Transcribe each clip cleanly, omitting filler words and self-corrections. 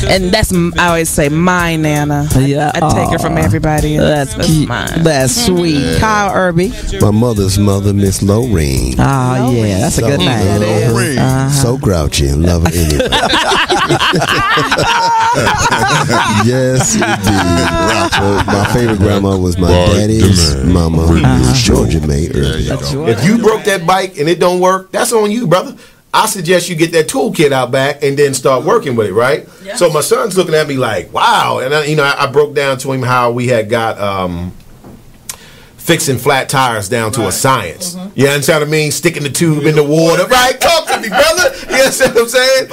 And that's, I always say, my Nana. Yeah, I take her from everybody. That's cute. Mine. That's sweet. Kyle Irby. My mother's mother, Miss Lorraine. Oh, yeah, that's a good name. So grouchy and love her anyway. Yes, indeed. So my favorite grandma was my daddy's mama, Georgia May Irby. If you broke that bike and it don't work, that's on you, brother. I suggest you get that toolkit out back and then start working with it, right? Yeah. So my son's looking at me like, wow. And I broke down to him how we had got fixing flat tires down to a science. You understand what I mean? Sticking the tube in the water. Right? Talk to me, brother. You understand what I'm saying?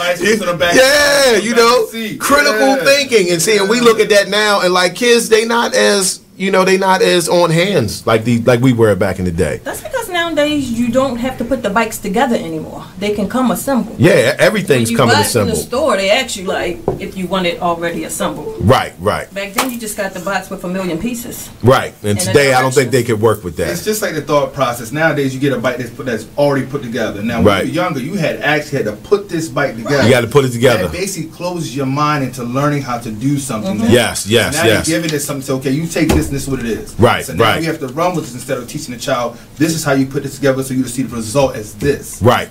Yeah, you know, critical thinking. And see, and we look at that now, and like kids, they not as, you know, they not as on hands like we were back in the day. That's because nowadays you don't have to put the bikes together anymore. They can come assembled. Yeah, everything's coming assembled. In the store, they ask you like if you want it already assembled. Right. Back then, you just got the box with 1,000,000 pieces. Right, and today I don't think they could work with that. It's just like the thought process. Nowadays, you get a bike that's already put together. Now, when you were younger, you had to put this bike together. You got to put it together. That basically closes your mind into learning how to do something. Yes. Now you're giving it something. So, okay, you take this and this is what it is. Right. So now we have to run with this instead of teaching the child. This is how you put this together, so you see the result as this. Right.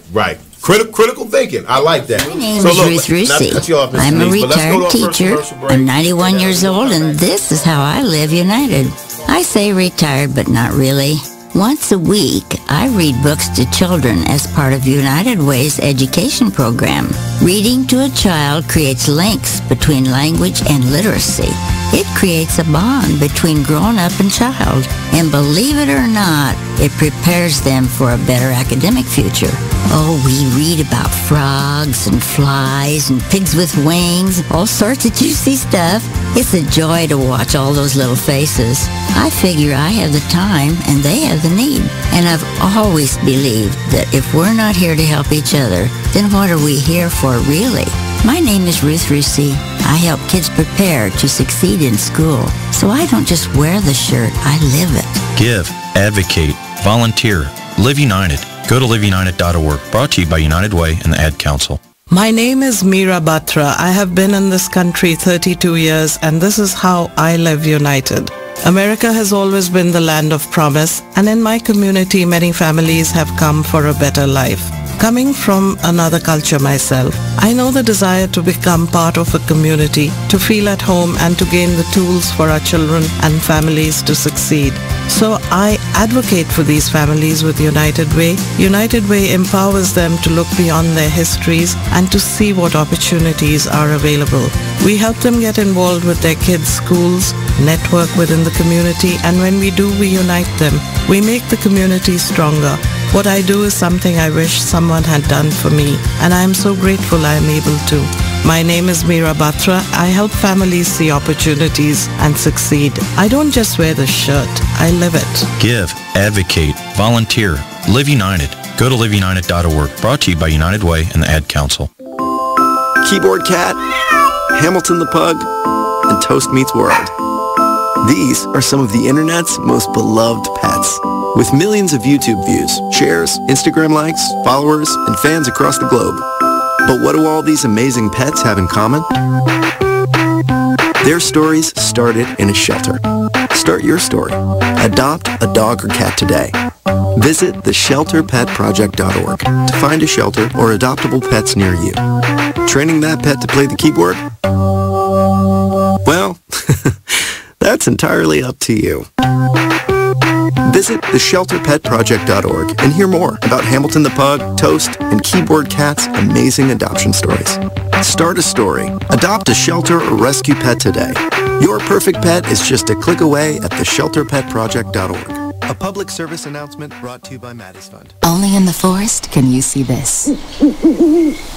Critical thinking. I like that. My name is Ruth Rusi. I'm a retired teacher. I'm 91 years old, and this is how I live United. I say retired, but not really. Once a week, I read books to children as part of United Way's education program. Reading to a child creates links between language and literacy. It creates a bond between grown-up and child. And believe it or not, it prepares them for a better academic future. Oh, we read about frogs and flies and pigs with wings, all sorts of juicy stuff. It's a joy to watch all those little faces. I figure I have the time and they have the need. And I've always believed that if we're not here to help each other, then what are we here for really? My name is Ruth Rusi. I help kids prepare to succeed in school. So I don't just wear the shirt, I live it. Give, advocate, volunteer, live united. Go to liveunited.org. Brought to you by United Way and the Ad Council. My name is Meera Batra. I have been in this country 32 years, and this is how I live united. America has always been the land of promise, and in my community, many families have come for a better life. Coming from another culture myself, I know the desire to become part of a community, to feel at home, and to gain the tools for our children and families to succeed. So I advocate for these families with United Way. United Way empowers them to look beyond their histories and to see what opportunities are available. We help them get involved with their kids' schools, network within the community, and when we do, we unite them. We make the community stronger. What I do is something I wish someone had done for me, and I am so grateful I am able to. My name is Meera Batra. I help families see opportunities and succeed. I don't just wear the shirt, I live it. Give, advocate, volunteer, live united. Go to liveunited.org. Brought to you by United Way and the Ad Council. Keyboard Cat, Hamilton the Pug, and Toast Meets World. These are some of the internet's most beloved pets. With millions of YouTube views, shares, Instagram likes, followers, and fans across the globe. But what do all these amazing pets have in common? Their stories started in a shelter. Start your story. Adopt a dog or cat today. Visit theshelterpetproject.org to find a shelter or adoptable pets near you. Training that pet to play the keyboard? Well, that's entirely up to you. Visit theshelterpetproject.org and hear more about Hamilton the Pug, Toast, and Keyboard Cat's amazing adoption stories. Start a story, adopt a shelter or rescue pet today. Your perfect pet is just a click away at theshelterpetproject.org. A public service announcement brought to you by Maddie's Fund. Only in the forest can you see this.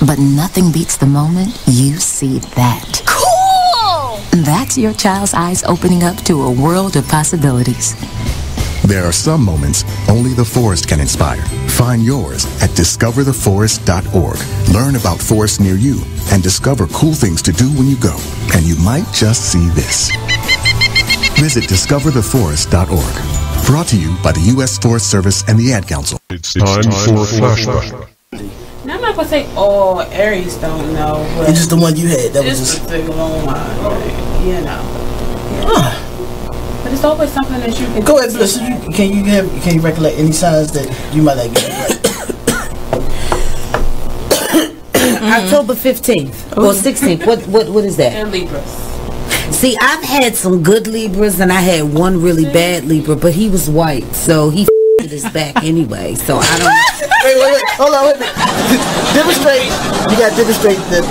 But nothing beats the moment you see that. Cool! That's your child's eyes opening up to a world of possibilities. There are some moments only the forest can inspire. Find yours at discovertheforest.org. Learn about forests near you and discover cool things to do when you go. And you might just see this. Visit discovertheforest.org. Brought to you by the U.S. Forest Service and the Ad Council. It's time for Flashback. Now my not gonna say all Aries don't know. But it's just the one you had. That was just a long line, right? You know. Yeah. But it's always something that you can. Go ahead, listen. Can you recollect any signs that you might like? October 15th or 16th. What is that? And Libras. See, I've had some good Libras and I had one really bad Libra, but he was white, so he f***ed his back anyway. So I don't. Wait, hold on, wait a minute. Demonstrate. You got to demonstrate the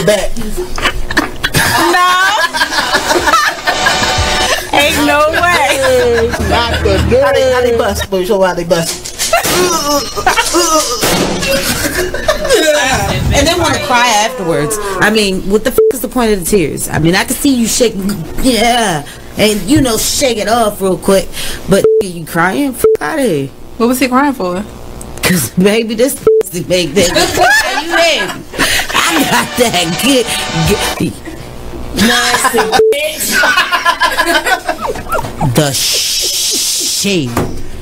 back. No. Ain't no way. Not the day. How they bust? Boy, show how they bust. And then want to cry afterwards. I mean, what the f is the point of the tears? I mean, I can see you shake, yeah, and shake it off real quick. But you crying? F out of here. What was he crying for? Cause baby, this pussy make that. You in? I got that good nasty bitch. The shame.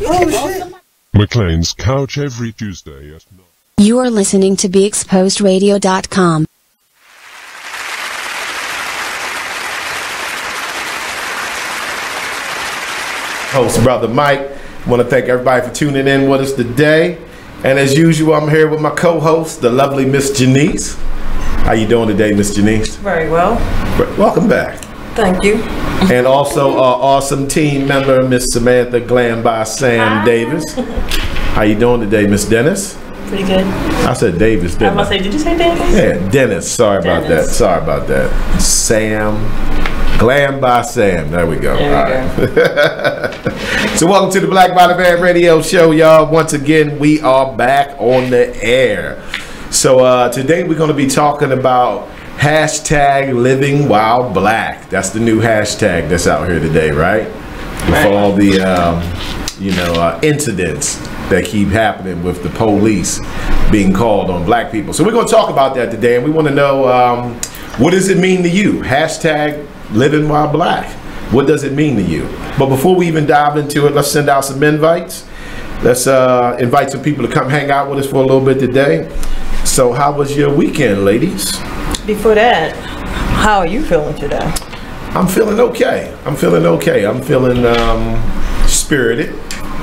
Oh shit. McLean's Couch every Tuesday at 9. You are listening to BeExposedRadio.com. Host Brother Mike. Want to thank everybody for tuning in with us today. And as usual, I'm here with my co-host, the lovely Miss Janice. How you doing today, Miss Janice? Very well. Welcome back. Thank you. And also our awesome team member, Miss Samantha Glam by Sam Davis. How you doing today, Miss Dennis? Pretty good. I said Davis, didn't I? I was going to say, did you say Davis? Yeah, Dennis. Sorry about that. Sorry about that. Sam. Glam by Sam. There we go. There we go. So welcome to the Black Bottle Band Radio Show, y'all. Once again, we are back on the air. So today we're going to be talking about hashtag Living While Black. That's the new hashtag that's out here today, right? With all the incidents that keep happening with the police being called on black people. So we're going to talk about that today, and we want to know what does it mean to you? Hashtag Living While Black. What does it mean to you? But before we even dive into it, let's send out some invites. Let's invite some people to come hang out with us for a little bit today. So how was your weekend, ladies? Before that, how are you feeling today? I'm feeling okay. I'm feeling spirited,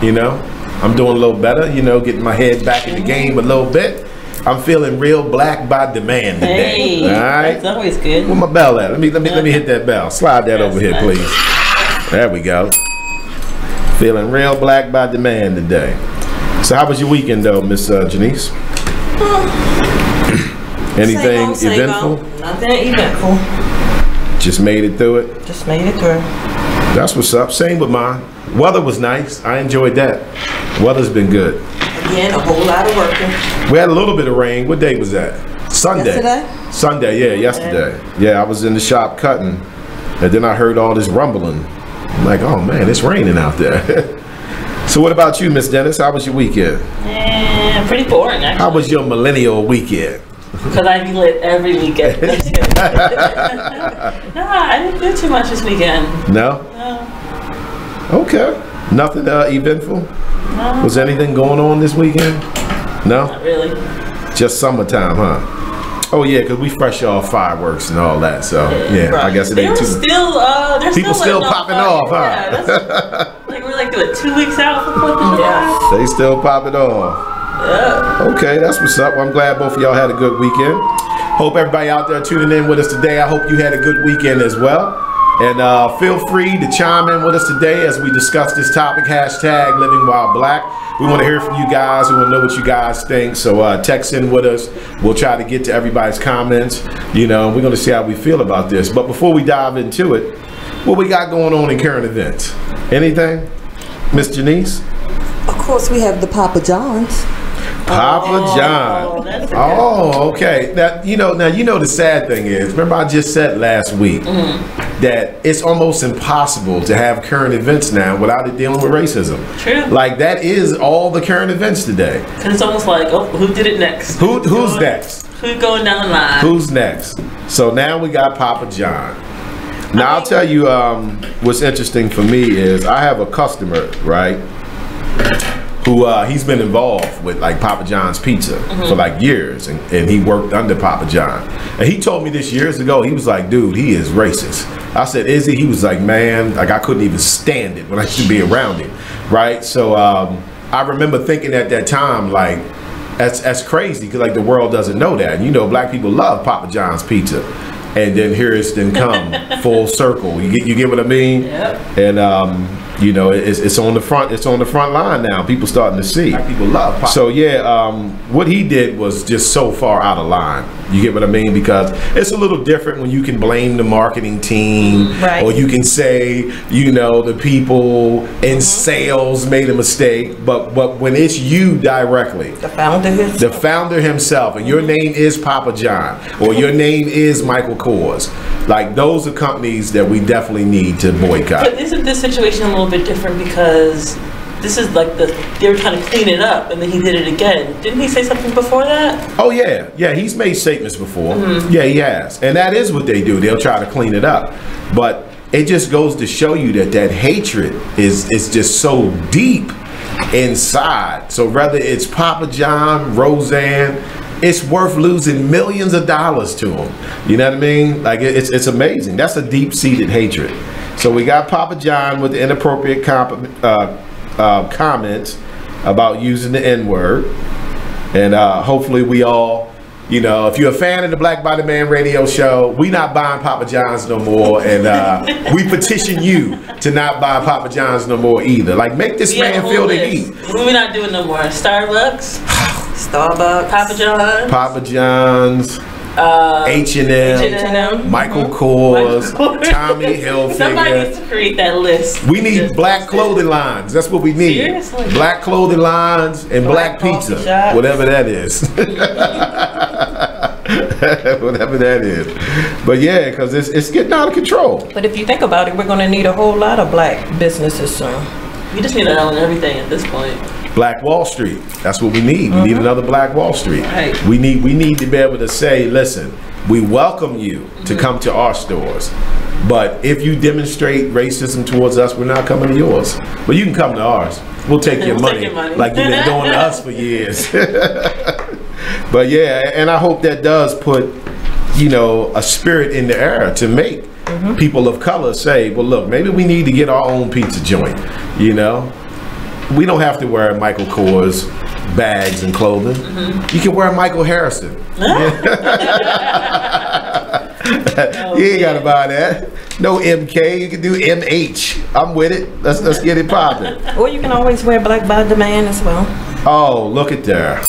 I'm doing a little better, getting my head back in the game a little bit. I'm feeling real black by demand today. Hey, all right? That's always good. Where my bell at? Let me hit that bell. Slide that over here, please. There we go. Feeling real black by demand today. So how was your weekend though, Miss Janice? Anything eventful? Nothing eventful. Just made it through it? Just made it through. That's what's up. Same with mine. Weather was nice. I enjoyed that. Weather's been good. Again, a whole lot of working. We had a little bit of rain. What day was that? Sunday. Yesterday? Sunday, yeah, yesterday. Yeah, I was in the shop cutting, and then I heard all this rumbling. I'm like, oh man, it's raining out there. So what about you, Miss Dennis? How was your weekend? Yeah, pretty boring, actually. How was your millennial weekend? Because I be lit every weekend. No, I didn't do too much this weekend. No? No. Okay. Nothing eventful? No. Was anything going on this weekend? No? Not really. Just summertime, huh? Oh yeah, because we fresh off fireworks and all that, so yeah, right. I guess it ain't too. There's people still popping off, huh? Yeah, like we're like doing 2 weeks out for 4th of July. They still popping off. Yeah. Okay, that's what's up. Well, I'm glad both of y'all had a good weekend. Hope everybody out there tuning in with us today, I hope you had a good weekend as well. And feel free to chime in with us today as we discuss this topic, hashtag Living While Black. We want to hear from you guys. We want to know what you guys think. So text in with us. We'll try to get to everybody's comments. We're going to see how we feel about this. But before we dive into it, what we got going on in current events? Anything? Miss Janice? Of course, we have the Papa John's. Papa John. Oh, okay. Now you know the sad thing is, remember I just said last week that it's almost impossible to have current events now without it dealing with racism. True. Like that is all the current events today. It's almost like, oh, who did it next? Who's next? Who's going down the line? Who's next? So now we got Papa John. Now I'll tell you what's interesting for me is I have a customer, right, who he's been involved with like Papa John's Pizza for like years, and he worked under Papa John. And he told me this years ago. He was like, dude, he is racist. I said, is he? He was like, man, like I couldn't even stand it when I used to be around him, right? So I remember thinking at that time, like, that's crazy, because like the world doesn't know that. And, you know, black people love Papa John's Pizza. And then here it's then come full circle. You get what I mean? Yep. And you know, it's on the front line now. People starting to see. People love Papa. So yeah, what he did was just so far out of line. You get what I mean? Because it's a little different when you can blame the marketing team, or you can say, you know, the people in sales made a mistake. But when it's you directly, the founder himself, and your name is Papa John, or your name is Michael Kors, like those are companies that we definitely need to boycott. But isn't this situation a little bit different, because this is like they were trying to clean it up, and then he did it again. Didn't he say something before that? Oh yeah, he's made statements before. Yeah, he has, and that is what they do. They'll try to clean it up, but it just goes to show you that hatred is just so deep inside. So whether it's Papa John, Roseanne, it's worth losing millions of dollars to them. You know what I mean? Like it's amazing. That's a deep-seated hatred. So we got Papa John with the inappropriate comments about using the N-word, and hopefully we all, you know, if you're a fan of the Black Body Man radio show, we not buying Papa John's no more, and we petition you to not buy Papa John's no more either. Like, make this man feel the heat. We're not doing no more. Starbucks, Papa John's, H&M, Michael Kors, Tommy Hilfiger. Somebody needs to create that list. We need black clothing lines. That's what we need. Seriously? Black clothing lines and black pizza, whatever that is. Whatever that is. But yeah, because it's getting out of control. But if you think about it, we're going to need a whole lot of black businesses soon. We just need to own everything at this point. Black Wall Street. That's what we need. We need another Black Wall Street. Right. We need to be able to say, listen, we welcome you to come to our stores, but if you demonstrate racism towards us, we're not coming to yours. But you can come to ours. We'll take your money like you've been doing to us for years. But yeah, and I hope that does put, you know, a spirit in the air to make people of color say, well, look, maybe we need to get our own pizza joint, you know? We don't have to wear Michael Kors bags and clothing. You can wear Michael Harrison. You ain't got to buy that. No MK, you can do MH. I'm with it. Let's get it popping. Or you can always wear Black by Demand as well. Oh, look at there.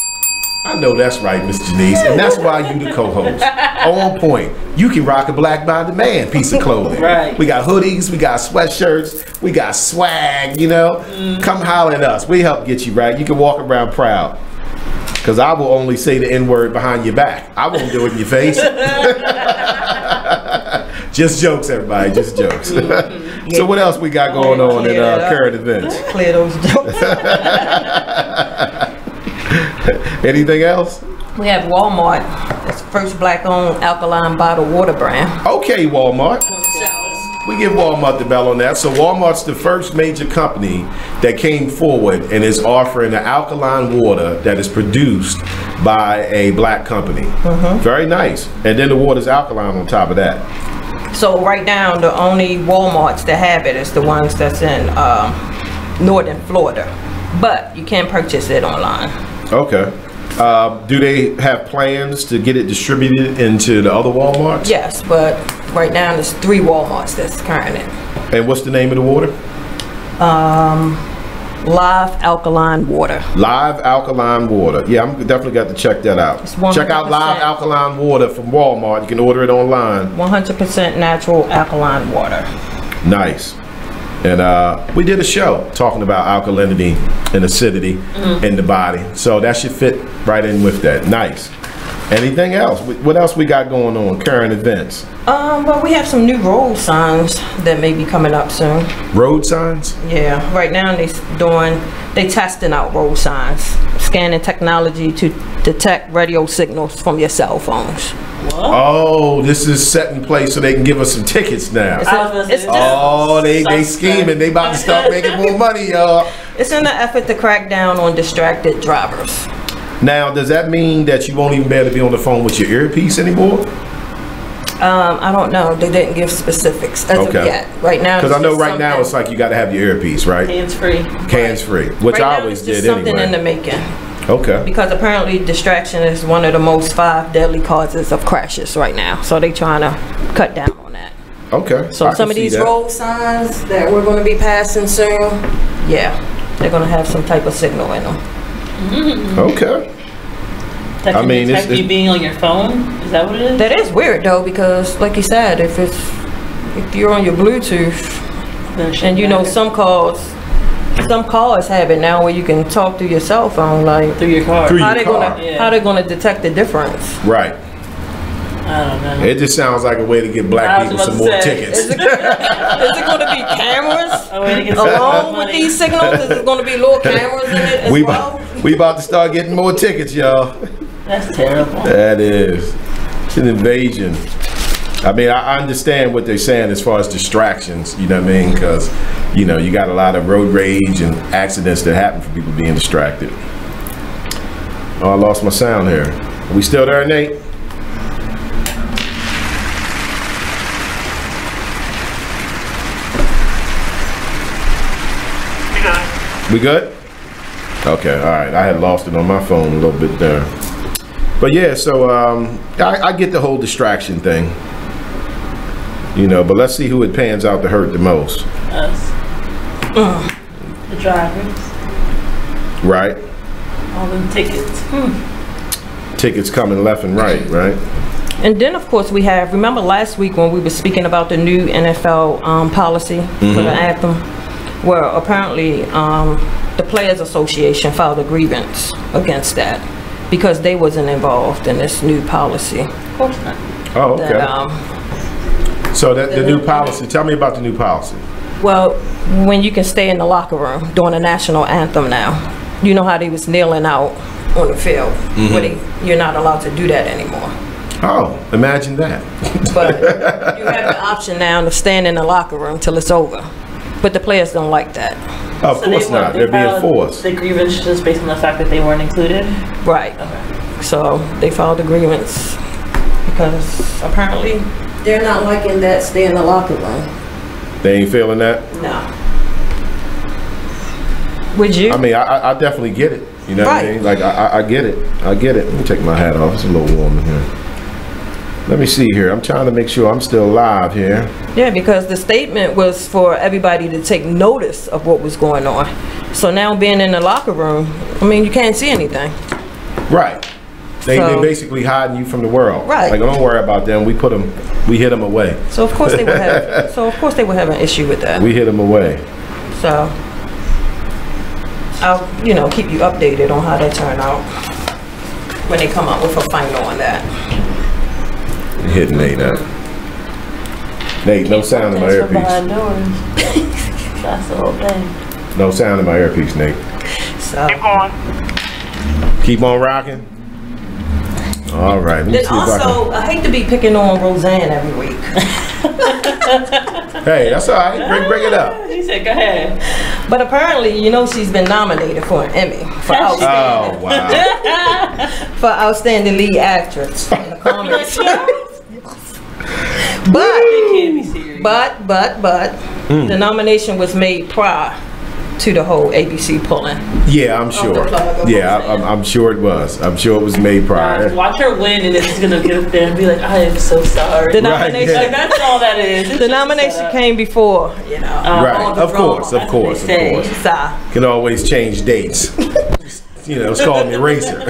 I know that's right, Miss Janice, and that's why you the co-host. On point. You can rock a Black by Demand piece of clothing. Right. We got hoodies, we got sweatshirts, we got swag, you know. Come holler at us. We help get you right. You can walk around proud. Because I will only say the N-word behind your back. I won't do it in your face. Just jokes, everybody. Just jokes. So what else we got going on in current events? Clear those jokes. Anything else? We have Walmart. It's the first black-owned alkaline bottled water brand. Okay, Walmart. We give Walmart the bell on that. So Walmart's the first major company that came forward and is offering an alkaline water that is produced by a black company. Very nice. And then the water's alkaline on top of that. So right now, the only Walmarts that have it is the ones that's in northern Florida. But you can purchase it online. Okay. Do they have plans to get it distributed into the other Walmarts? Yes, but right now there's 3 Walmarts that's carrying it. And what's the name of the water? Live Alkaline Water. Live Alkaline Water. Yeah, I'm definitely got to check that out. Check out Live Alkaline Water from Walmart. You can order it online. 100% natural alkaline water. Nice. And we did a show talking about alkalinity and acidity in the body. So that should fit right in with that. Nice. Anything else? What else we got going on? Current events? Well, we have some new road signs that may be coming up soon. Road signs? Yeah. Right now they testing out road signs. Scanning technology to detect radio signals from your cell phones. What? Oh, this is set in place so they can give us some tickets now. It's they scheming. They about to start making more money, y'all. It's in an effort to crack down on distracted drivers. Now, does that mean that you won't even be able to be on the phone with your earpiece anymore? I don't know. They didn't give specifics as of yet. Right now, because I know right now it's like you got to have your earpiece, right? Hands-free. Hands-free, which I always did anyway. Something in the making. Okay. Because apparently distraction is one of the most 5 deadly causes of crashes right now. So they trying to cut down on that. Okay. So some of these road signs that we're going to be passing soon, yeah, they're going to have some type of signal in them. Okay. That can detect you being on your phone? Is that what it is? That is weird though, because like you said, if you're on your Bluetooth, and you know some cars have it now where you can talk through your cell phone, like through your car. How they gonna detect the difference? Right. I don't know. It just sounds like a way to get black people some more tickets. Is it going to be cameras along with these signals? Is it going to be little cameras in it as well? We about to start getting more tickets, y'all. That's terrible. That is. It's an invasion. I mean, I understand what they're saying as far as distractions, you know what I mean? Because, you know, you got a lot of road rage and accidents that happen from people being distracted. Oh, I lost my sound here. Are we still there, Nate? We good? Okay, all right. I had lost it on my phone a little bit there. But yeah, so I get the whole distraction thing. You know, but let's see who it pans out to hurt the most. Us. The drivers. Right. All them tickets. Tickets coming left and right, right? And then, of course, we have, remember last week when we were speaking about the new NFL policy for the anthem? Well, apparently the Players Association filed a grievance against that because they wasn't involved in this new policy. Of course not. Oh, okay. So the new policy, tell me about the new policy. Well, when you can stay in the locker room during the national anthem now, you know how they was kneeling out on the field. You're not allowed to do that anymore. Oh, imagine that. But you have the option now to stand in the locker room till it's over. But the players don't like that. Of course not. They're being forced. The grievance just based on the fact that they weren't included? Right. Okay. So they filed a grievance because apparently they're not liking that stay in the locker room. They ain't feeling that? No. Would you? I mean, I definitely get it. You know what I mean? Like, I get it. I get it. Let me take my hat off. It's a little warm in here. Let me see here. I'm trying to make sure I'm still live here. Yeah, because the statement was for everybody to take notice of what was going on. So now being in the locker room, I mean, you can't see anything. Right. They're basically hiding you from the world. Right. Like, don't worry about them. We hit them away. So of course they would have. So of course they would have an issue with that. We hit them away. So I'll, keep you updated on how they turn out when they come up with a final on that. Hitting Nate up. Nate, no sound in my earpiece. That's the whole thing. No sound in my earpiece, Nate. So keep on. Keep on rocking. All right. Then also, I hate to be picking on Roseanne every week. Hey, that's all right. Bring it up. He said, go ahead. But apparently, she's been nominated for an Emmy for outstanding. Oh, wow. For outstanding lead actress in the comedy show. But the nomination was made prior to the whole ABC pulling. Yeah, I'm sure. Yeah, I'm sure it was. I'm sure it was made prior. Watch her win, and then she's gonna get up there and be like, "I am so sorry." The nomination, like, that's all that is. The nomination came before, right? Of course. Can always change dates. It's called an eraser.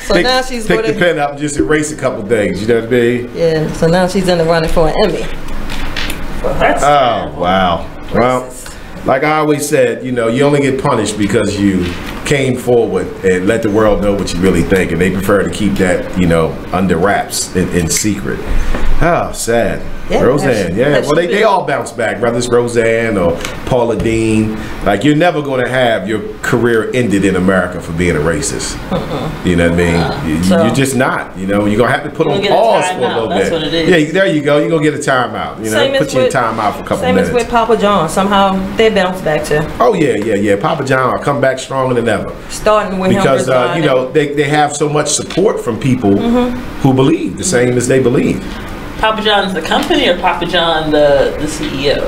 So now she's pick the pen up and just erase a couple things. You know what I mean? Yeah. So now she's in the running for an Emmy. Oh wow. Well, like I always said, you only get punished because you came forward and let the world know what you really think, and they prefer to keep that, under wraps in secret. Oh, sad. Yeah, Roseanne, yeah. that's Well, they all bounce back, whether it's Roseanne or Paula Deen. Like, you're never going to have your career ended in America for being a racist. You know what I mean? You're just not. You know, you're going to have to put on pause for a little bit. That's what it is. Yeah, there you go. You're going to get a timeout. You know, put you in timeout for a couple minutes. Same as with Papa John. Somehow they bounce back too. Oh, yeah. Papa John will come back stronger than ever. Starting with because, him. you know, they have so much support from people who believe the same as they believe. Papa John's the company or Papa John the CEO?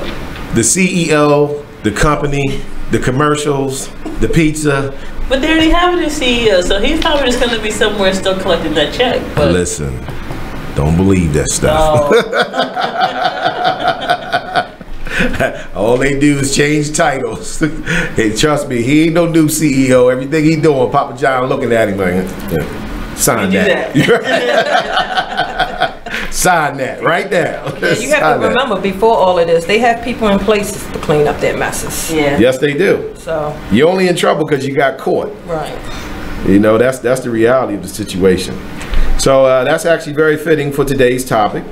The CEO, the company, the commercials, the pizza. But they already have a new CEO, so he's probably just going to be somewhere still collecting that check. But listen, don't believe that stuff. All they do is change titles. Hey, trust me, he ain't no new CEO. Everything he doing, Papa John looking at him like, sign that. Sign that right now. Yeah, you have to remember, before all of this, they have people in places to clean up their messes. Yeah. Yes, they do. So you're only in trouble because you got caught. Right. You know, that's the reality of the situation. So that's actually very fitting for today's topic.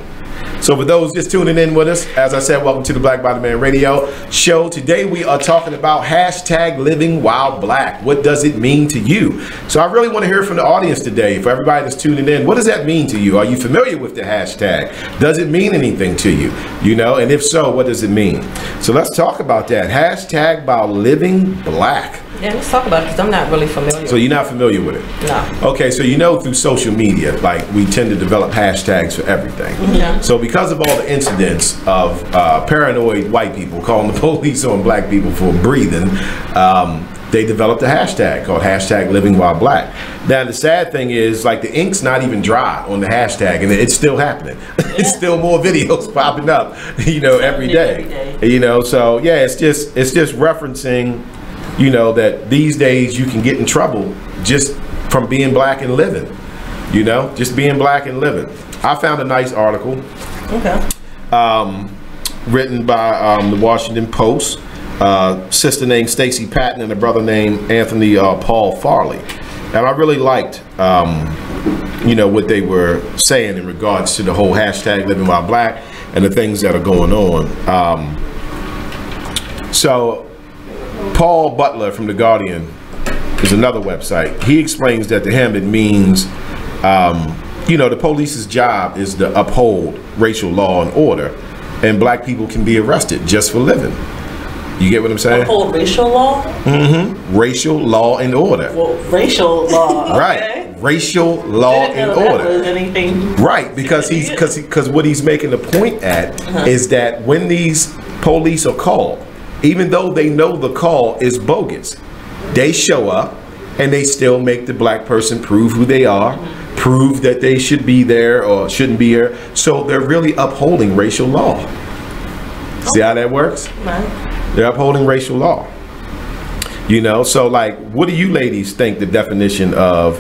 So for those just tuning in with us, as I said, welcome to the Black Body Man Radio Show. Today we are talking about hashtag living while black. What does it mean to you? So I really want to hear from the audience today. For everybody that's tuning in, what does that mean to you? Are you familiar with the hashtag? Does it mean anything to you? You know, and if so, what does it mean? So let's talk about that. Hashtag about living black. Yeah, let's talk about it because I'm not really familiar. So you're not familiar with it? No. Okay, so you know through social media, like we tend to develop hashtags for everything. Yeah. So because of all the incidents of paranoid white people calling the police on black people for breathing, they developed a hashtag called hashtag living while black. Now the sad thing is, like, the ink's not even dry on the hashtag, and it's still happening. It's still more videos popping up, you know, every day. You know, so yeah, it's just referencing, you know, that these days you can get in trouble just from being black and living. You know, just being black and living. I found a nice article. Okay. Written by the Washington Post. Sister named Stacey Patton and a brother named Anthony Paul Farley. And I really liked, you know, what they were saying in regards to the whole hashtag living while black and the things that are going on. So Paul Butler from The Guardian is another website. He explains that to him it means, you know, the police's job is to uphold racial law and order, and black people can be arrested just for living. You get what I'm saying? Uphold racial law? Mm-hmm. Racial law and order. Well, racial law. Okay. Right. Racial law and order. Anything. Right, because because what he's making the point at is that when these police are called, even though they know the call is bogus, they show up and they still make the black person prove who they are, prove that they should be there or shouldn't be here. So they're really upholding racial law. See how that works? Right. They're upholding racial law. You know, so like, what do you ladies think the definition of,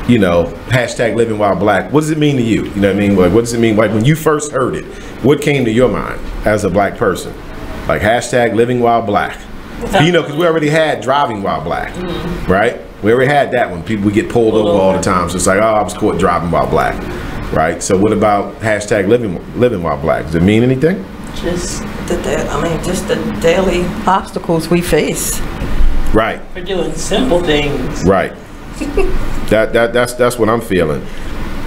you know, hashtag living while black, what does it mean to you? You know what I mean? Like, what does it mean? Like, when you first heard it, what came to your mind as a black person? Like, hashtag living while black. You know, because we already had driving while black, right? We already had that one. People would get pulled over all the time. So it's like, oh, I was caught driving while black, right? So what about hashtag living while black? Does it mean anything? Just just the daily obstacles we face. Right. For doing simple things. Right. That's what I'm feeling.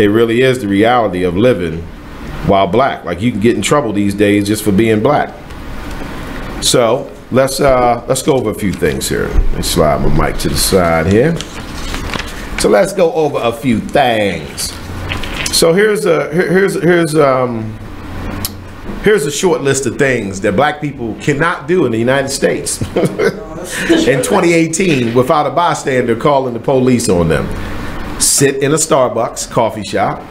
It really is the reality of living while black. Like, you can get in trouble these days just for being black. So let's go over a few things here. Let me slide my mic to the side here. So let's go over a few things. So here's a short list of things that black people cannot do in the United States in 2018 without a bystander calling the police on them. Sit in a Starbucks coffee shop.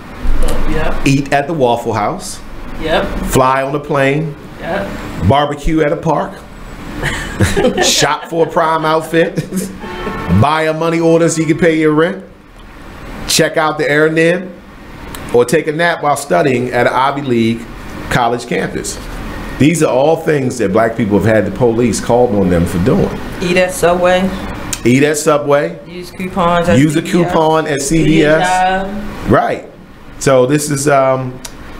Yep. Eat at the Waffle House. Yep. Fly on a plane. Yep. Barbecue at a park. Shop for a prime outfit. Buy a money order so you can pay your rent. Check out the Air Nib. Or take a nap while studying at an Ivy League college campus. These are all things that black people have had the police called on them for doing. Eat at Subway. Eat at Subway. Use coupons at Use CVS. a coupon at CVS. Right. So this is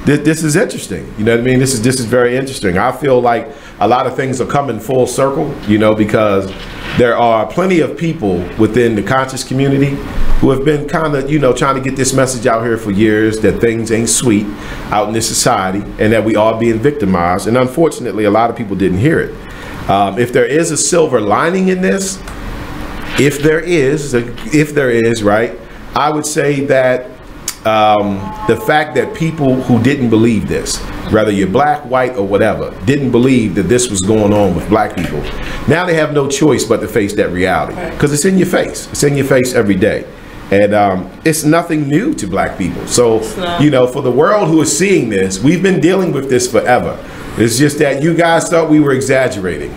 this is interesting. You know what I mean? This is very interesting. I feel like a lot of things are coming full circle, you know, because there are plenty of people within the conscious community who have been kind of, you know, trying to get this message out here for years that things ain't sweet out in this society and that we are being victimized. And unfortunately, a lot of people didn't hear it. If there is a silver lining in this, if there is, right, I would say that the fact that people who didn't believe this, whether you're black, white, or whatever, didn't believe that this was going on with black people, now they have no choice but to face that reality, because it's in your face. It's in your face every day. And it's nothing new to black people. So, you know, for the world who is seeing this, we've been dealing with this forever. It's just that you guys thought we were exaggerating.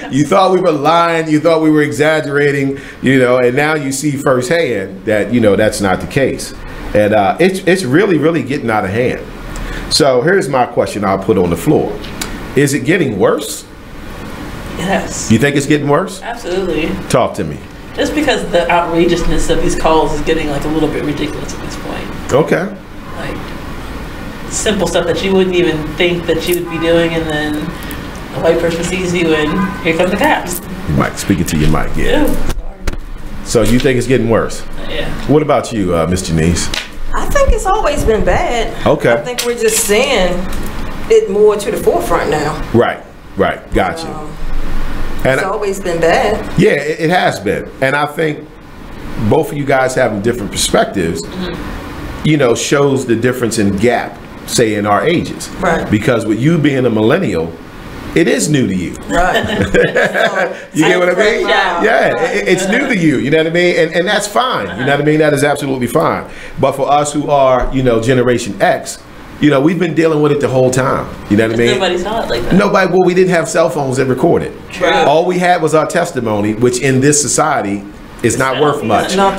You thought we were lying. You thought we were exaggerating, you know, and now you see firsthand that, you know, that's not the case. And it's really, really getting out of hand. So here's my question I'll put on the floor. Is it getting worse? Yes. You think it's getting worse? Absolutely. Talk to me. Just because the outrageousness of these calls is getting like a little bit ridiculous at this point. Okay. Like simple stuff that you wouldn't even think that you would be doing, and then a white person sees you and here come the cops. Mike, speaking to your mic, yeah. So you think it's getting worse? Yeah. What about you, Miss Janice? I think it's always been bad. Okay. I think we're just seeing it more to the forefront now. Right, right, gotcha. And it's always been bad. Yeah, it has been. And I think both of you guys having different perspectives, you know, shows the difference in gap, say, in our ages. Right. Because with you being a millennial, it is new to you. Right. You get what I mean? Yeah, it's new to you, you know what I mean? And that's fine, you know what I mean? That is absolutely fine. But for us who are, you know, Generation X, you know, we've been dealing with it the whole time. You know what I mean? Nobody saw it like that. Nobody, well, we didn't have cell phones that recorded. True. All we had was our testimony, which in this society is not worth much. It's not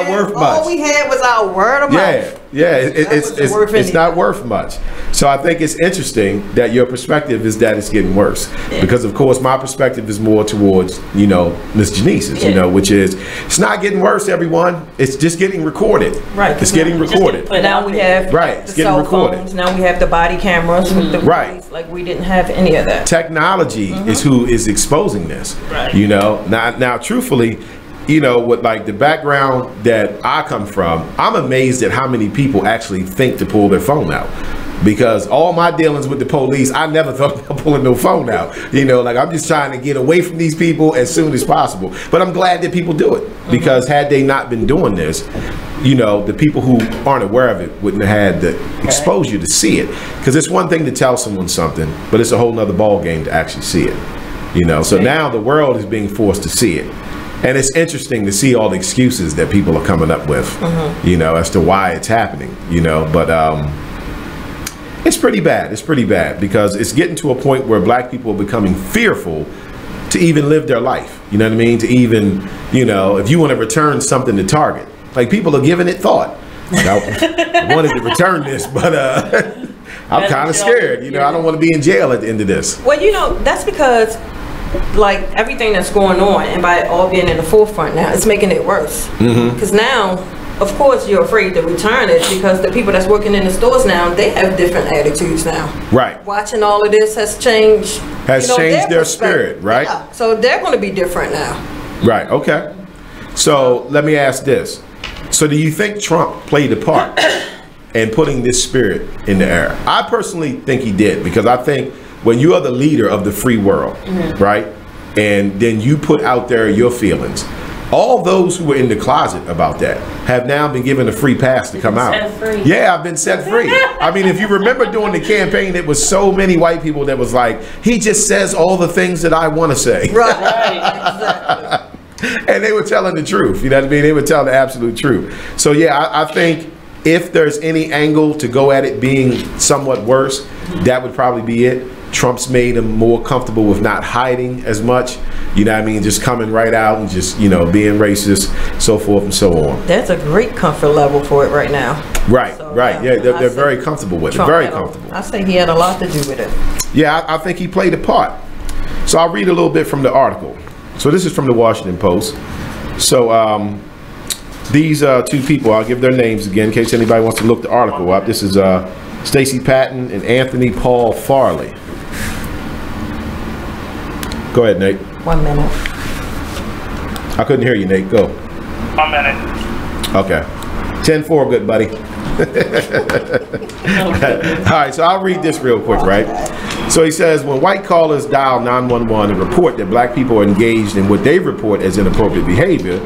worth much. All we had was our word of mouth. Yeah, it's not worth much. So I think it's interesting that your perspective is that it's getting worse. Yeah. Because of course my perspective is more towards, you know, Miss Janice's, you know, which is it's not getting worse, everyone. It's just getting recorded. Right. It's getting recorded. But now we have it's getting cell recorded. Phones. Now we have the body cameras with the police. Like we didn't have any of that. Technology is who is exposing this. Right. You know, now truthfully, you know, with like the background that I come from, I'm amazed at how many people actually think to pull their phone out. Because all my dealings with the police, I never thought about pulling no phone out. You know, like I'm just trying to get away from these people as soon as possible. But I'm glad that people do it. Because had they not been doing this, you know, the people who aren't aware of it wouldn't have had the exposure to see it. Because it's one thing to tell someone something, but it's a whole nother ball game to actually see it. You know, so now the world is being forced to see it. And it's interesting to see all the excuses that people are coming up with, you know, as to why it's happening, you know, but it's pretty bad. It's pretty bad because it's getting to a point where black people are becoming fearful to even live their life. You know what I mean? To even, you know, if you want to return something to Target, like people are giving it thought. Like, I wanted to return this, but I'm kind of scared. You know, I don't want to be in jail at the end of this. Well, you know, that's because like everything that's going on and by it all being in the forefront now, it's making it worse. Because now, of course, you're afraid to return it because the people that's working in the stores now, they have different attitudes now. Right. Watching all of this has changed. Changed their spirit, right? Yeah. So they're going to be different now. Right. Okay. So let me ask this. So do you think Trump played a part in putting this spirit in the air? I personally think he did, because I think when you are the leader of the free world, right, and then you put out there your feelings, all those who were in the closet about that have now been given a free pass to come out. Yeah, I've been set free. I mean, if you remember during the campaign, it was so many white people that was like, he just says all the things that I want to say. Right. And they were telling the truth. You know what I mean? They were telling the absolute truth. So yeah, I think if there's any angle to go at it being somewhat worse, that would probably be it. Trump's made him more comfortable with not hiding as much, you know what I mean, just coming right out and just, you know, being racist, so forth and so on. That's a great comfort level for it right now. Right, so, right. Yeah, they're very comfortable with it. Very comfortable. I say he had a lot to do with it. Yeah, I think he played a part. So I'll read a little bit from the article. So this is from the Washington Post. So These two people, I'll give their names again in case anybody wants to look the article up. This is Stacey Patton and Anthony Paul Farley. Go ahead, Nate. 1 minute. I couldn't hear you, Nate. Go. 1 minute. Okay. 10-4, good buddy. All right, so I'll read this real quick, right? So he says, when white callers dial 911 and report that black people are engaged in what they report as inappropriate behavior,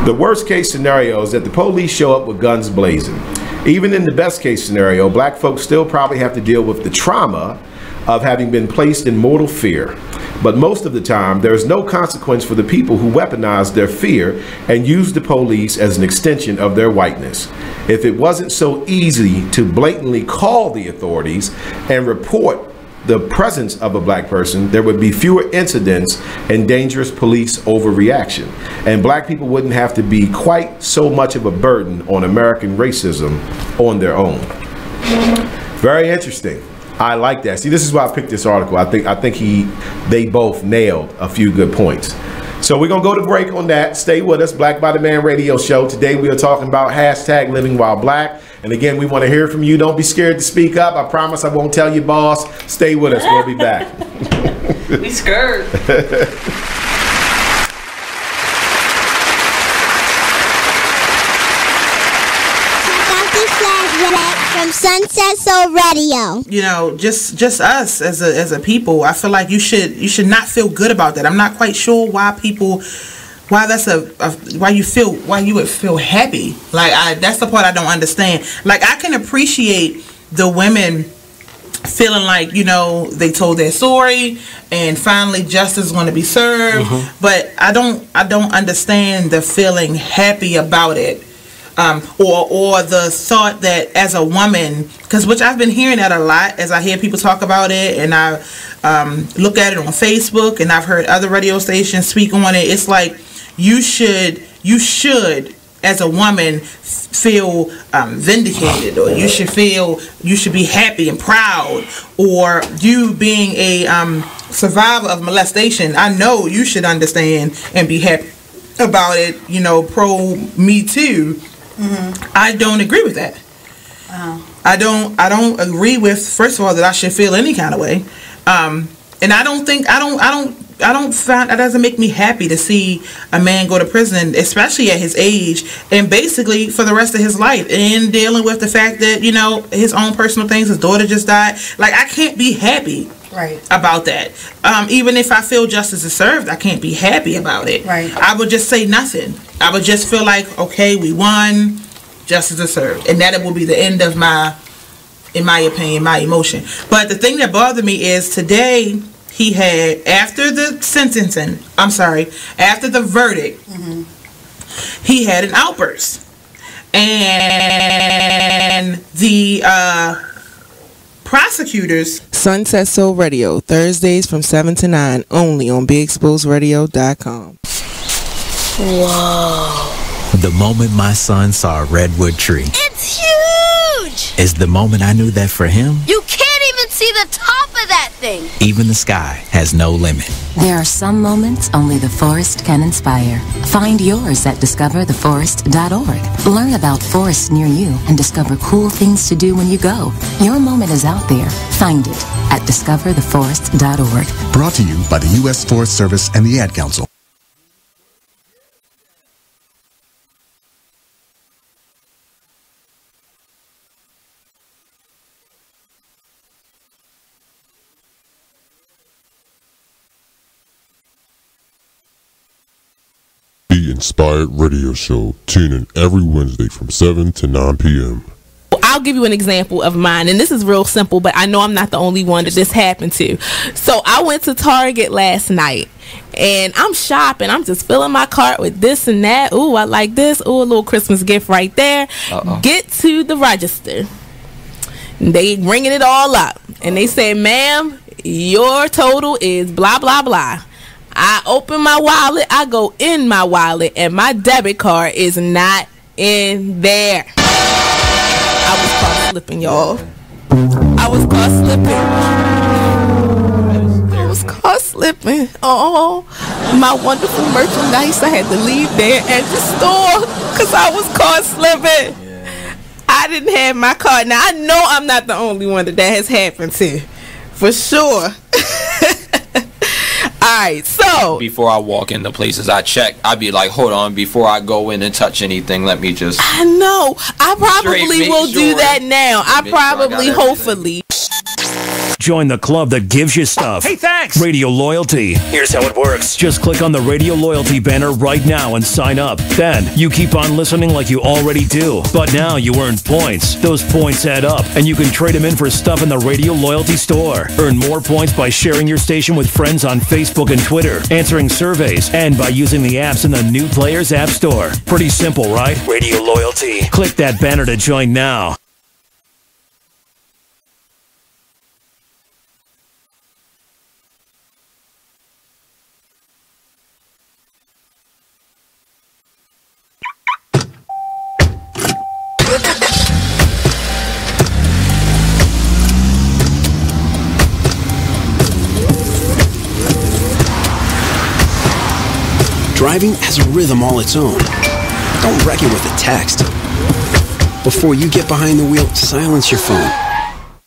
the worst case scenario is that the police show up with guns blazing. Even in the best case scenario, black folks still probably have to deal with the trauma of having been placed in mortal fear. But most of the time, there is no consequence for the people who weaponize their fear and use the police as an extension of their whiteness. If it wasn't so easy to blatantly call the authorities and report the presence of a black person, there would be fewer incidents and dangerous police overreaction. And black people wouldn't have to be quite so much of a burden on American racism on their own. Very interesting. I like that. See, this is why I picked this article. I think they both nailed a few good points. So we're going to go to break on that. Stay with us. Black by the Man Radio Show. Today we are talking about #Living While Black. And again, we want to hear from you. Don't be scared to speak up. I promise I won't tell you, boss. Stay with us. We'll be back. We scared. From Sunset Soul Radio. You know, just us as a people, I feel like you should not feel good about that. I'm not quite sure why people, why you would feel happy. Like that's the part I don't understand. Like I can appreciate the women feeling like, you know, they told their story and finally justice is going to be served, but I don't understand the feeling happy about it. Or the thought that as a woman, which I've been hearing that a lot as I hear people talk about it, and I look at it on Facebook, and I've heard other radio stations speak on it. It's like you should as a woman feel vindicated, or you should be happy and proud, or you being a survivor of molestation. I know you should understand and be happy about it. You know, pro Me Too. I don't agree with that. I don't agree with, first of all, that I should feel any kind of way, and I don't find that doesn't make me happy to see a man go to prison, especially at his age, and basically for the rest of his life, and dealing with the fact that, you know, his own personal things, his daughter just died. Like, I can't be happy about that. Even if I feel justice is served, I can't be happy about it. I would just say nothing. I would just feel like, okay, we won, justice is served, and that it will be the end of in my opinion, my emotion. But the thing that bothered me is today he had, after the verdict, he had an outburst, and the prosecutors. Sunset Soul Radio, Thursdays from 7 to 9, only on BeExposedRadio.com. Whoa. The moment my son saw a redwood tree. It's huge! Is the moment I knew that for him, You can't even see the top of that thing! even the sky has no limit. There are some moments only the forest can inspire. Find yours at discovertheforest.org. Learn about forests near you and discover cool things to do when you go. Your moment is out there. Find it at discovertheforest.org. Brought to you by the U.S. Forest Service and the Ad Council. The Inspired Radio Show. Tune in every Wednesday from 7 to 9 p.m. I'll give you an example of mine, and this is real simple, but I know I'm not the only one that this happened to. So I went to Target last night, and I'm shopping. I'm just filling my cart with this and that. Ooh, I like this. Ooh, a little Christmas gift right there. Get to the register. They ringing it all up, and they say, ma'am, your total is blah, blah, blah. I open my wallet, I go in my wallet, and my debit card is not in there. I was caught slipping, y'all. I was caught slipping. slipping. Oh, my wonderful merchandise, I had to leave there at the store because I was caught slipping. I didn't have my card. Now, I know I'm not the only one that has happened to, for sure. Alright, so before I walk into places, I check. I'd be like, hold on, before I go in and touch anything, let me just. I know. I probably will do that now. I probably, hopefully. Join the club that gives you stuff. Hey, thanks! Radio Loyalty. Here's how it works. Just click on the Radio Loyalty banner right now and sign up. Then, you keep on listening like you already do. But now you earn points. Those points add up, and you can trade them in for stuff in the Radio Loyalty store. Earn more points by sharing your station with friends on Facebook and Twitter, answering surveys, and by using the apps in the New Players App Store. Pretty simple, right? Radio Loyalty. Click that banner to join now. Driving has a rhythm all its own. Don't wreck it with a text. Before you get behind the wheel, silence your phone.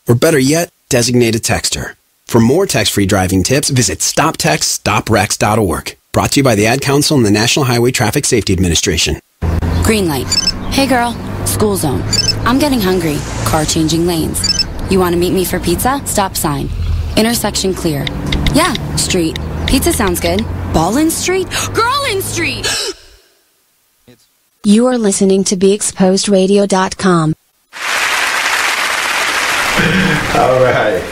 Or better yet, designate a texter. For more text-free driving tips, visit stoptextstoprex.org. Brought to you by the Ad Council and the National Highway Traffic Safety Administration. Green light. Hey girl, school zone. I'm getting hungry. Car changing lanes. You want to meet me for pizza? Stop sign. Intersection clear. Yeah, street. Pizza sounds good. Ballin Street? Girlin Street! You are listening to BeExposedRadio.com. All right.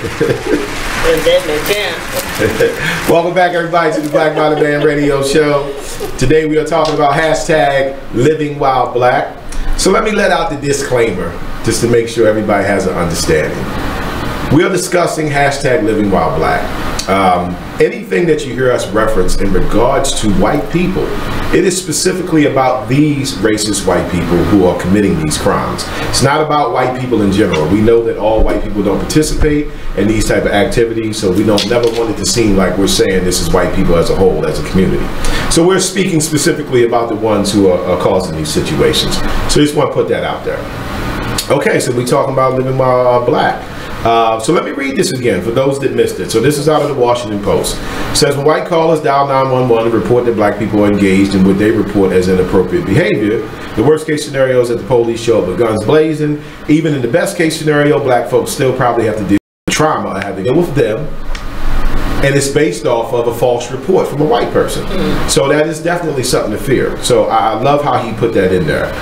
Welcome back, everybody, to the Black Mountain Band Radio Show. Today we are talking about hashtag Living While Black. So let me let out the disclaimer, just to make sure everybody has an understanding. We are discussing hashtag Living While Black. Anything that you hear us reference in regards to white people, it is specifically about these racist white people who are committing these crimes. It's not about white people in general. We know that all white people don't participate in these type of activities, so we don't never want it to seem like we're saying this is white people as a whole, as a community. So we're speaking specifically about the ones who are causing these situations. So I just want to put that out there. Okay, so we're talking about living while black. So let me read this again for those that missed it. So this is out of the Washington Post. It says, when white callers dial 911 and report that black people are engaged in what they report as inappropriate behavior, the worst case scenario is that the police show up with guns blazing. Even in the best case scenario, black folks still probably have to deal with trauma and have to deal with them. And it's based off of a false report from a white person. So that is definitely something to fear. So I love how he put that in there.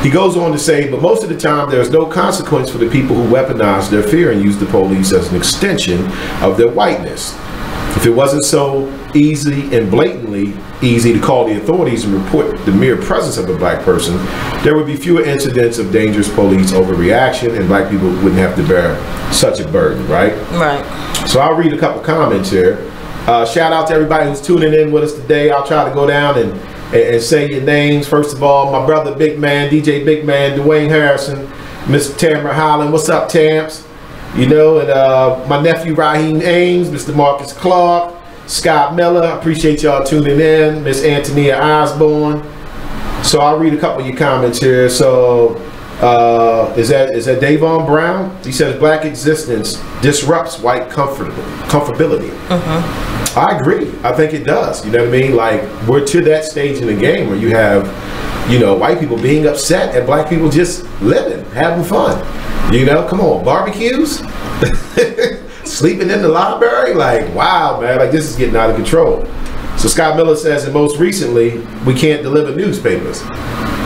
He goes on to say, but most of the time there's no consequence for the people who weaponize their fear and use the police as an extension of their whiteness. If it wasn't so easy and blatantly easy to call the authorities and report the mere presence of a black person, there would be fewer incidents of dangerous police overreaction and black people wouldn't have to bear such a burden, right? Right. So I'll read a couple comments here. Shout out to everybody who's tuning in with us today. I'll try to go down and say your names. First of all, my brother Big Man, DJ Big Man, Dwayne Harrison, Mr. Tamara Holland. What's up, Tamps? You know, and my nephew Raheem Ames, Mr. Marcus Clark, Scott Miller. I appreciate y'all tuning in. Miss Antonia Osborne. So I'll read a couple of your comments here. So is that Davon Brown? He says black existence disrupts white comfortability. I agree. I think it does. You know what I mean? Like, we're to that stage in the game where you have, you know, white people being upset and black people just living, having fun. You know, come on, barbecues, sleeping in the library. Like, wow, man, like this is getting out of control. So Scott Miller says, and most recently, we can't deliver newspapers.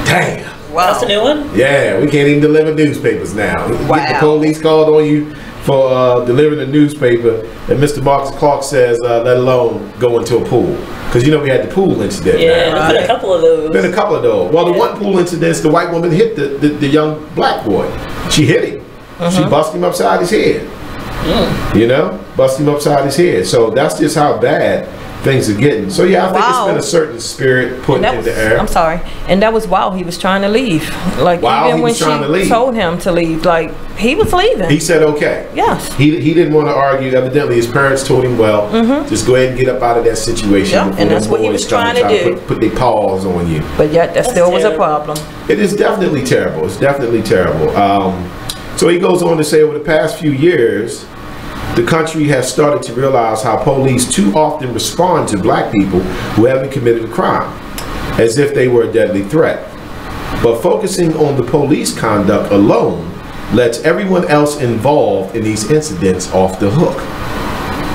Damn. Wow. That's a new one? Yeah, we can't even deliver newspapers now. Wow. Get the police called on you for delivering a newspaper, and Mr. Marcus Clark says, let alone go into a pool. Because you know we had the pool incident. Yeah, there's been a couple of those. Been a couple of those. Well, the one pool incident, the white woman hit the young black boy. She hit him. She busted him upside his head. You know, busted him upside his head. So that's just how bad things are getting. So yeah, I think it's been a certain spirit put in the air. I'm sorry, and that was while he was trying to leave. Like while even he when was trying to leave. she told him to leave, like he was leaving. He said okay. Yes. He didn't want to argue. Evidently, his parents told him, well, just go ahead and get up out of that situation. Yep, and that's what he was trying to do. Put their paws on you. But yet, that still was a problem. It is definitely terrible. It's definitely terrible. So he goes on to say, over the past few years, the country has started to realize how police too often respond to black people who haven't committed a crime, as if they were a deadly threat. But focusing on the police conduct alone lets everyone else involved in these incidents off the hook.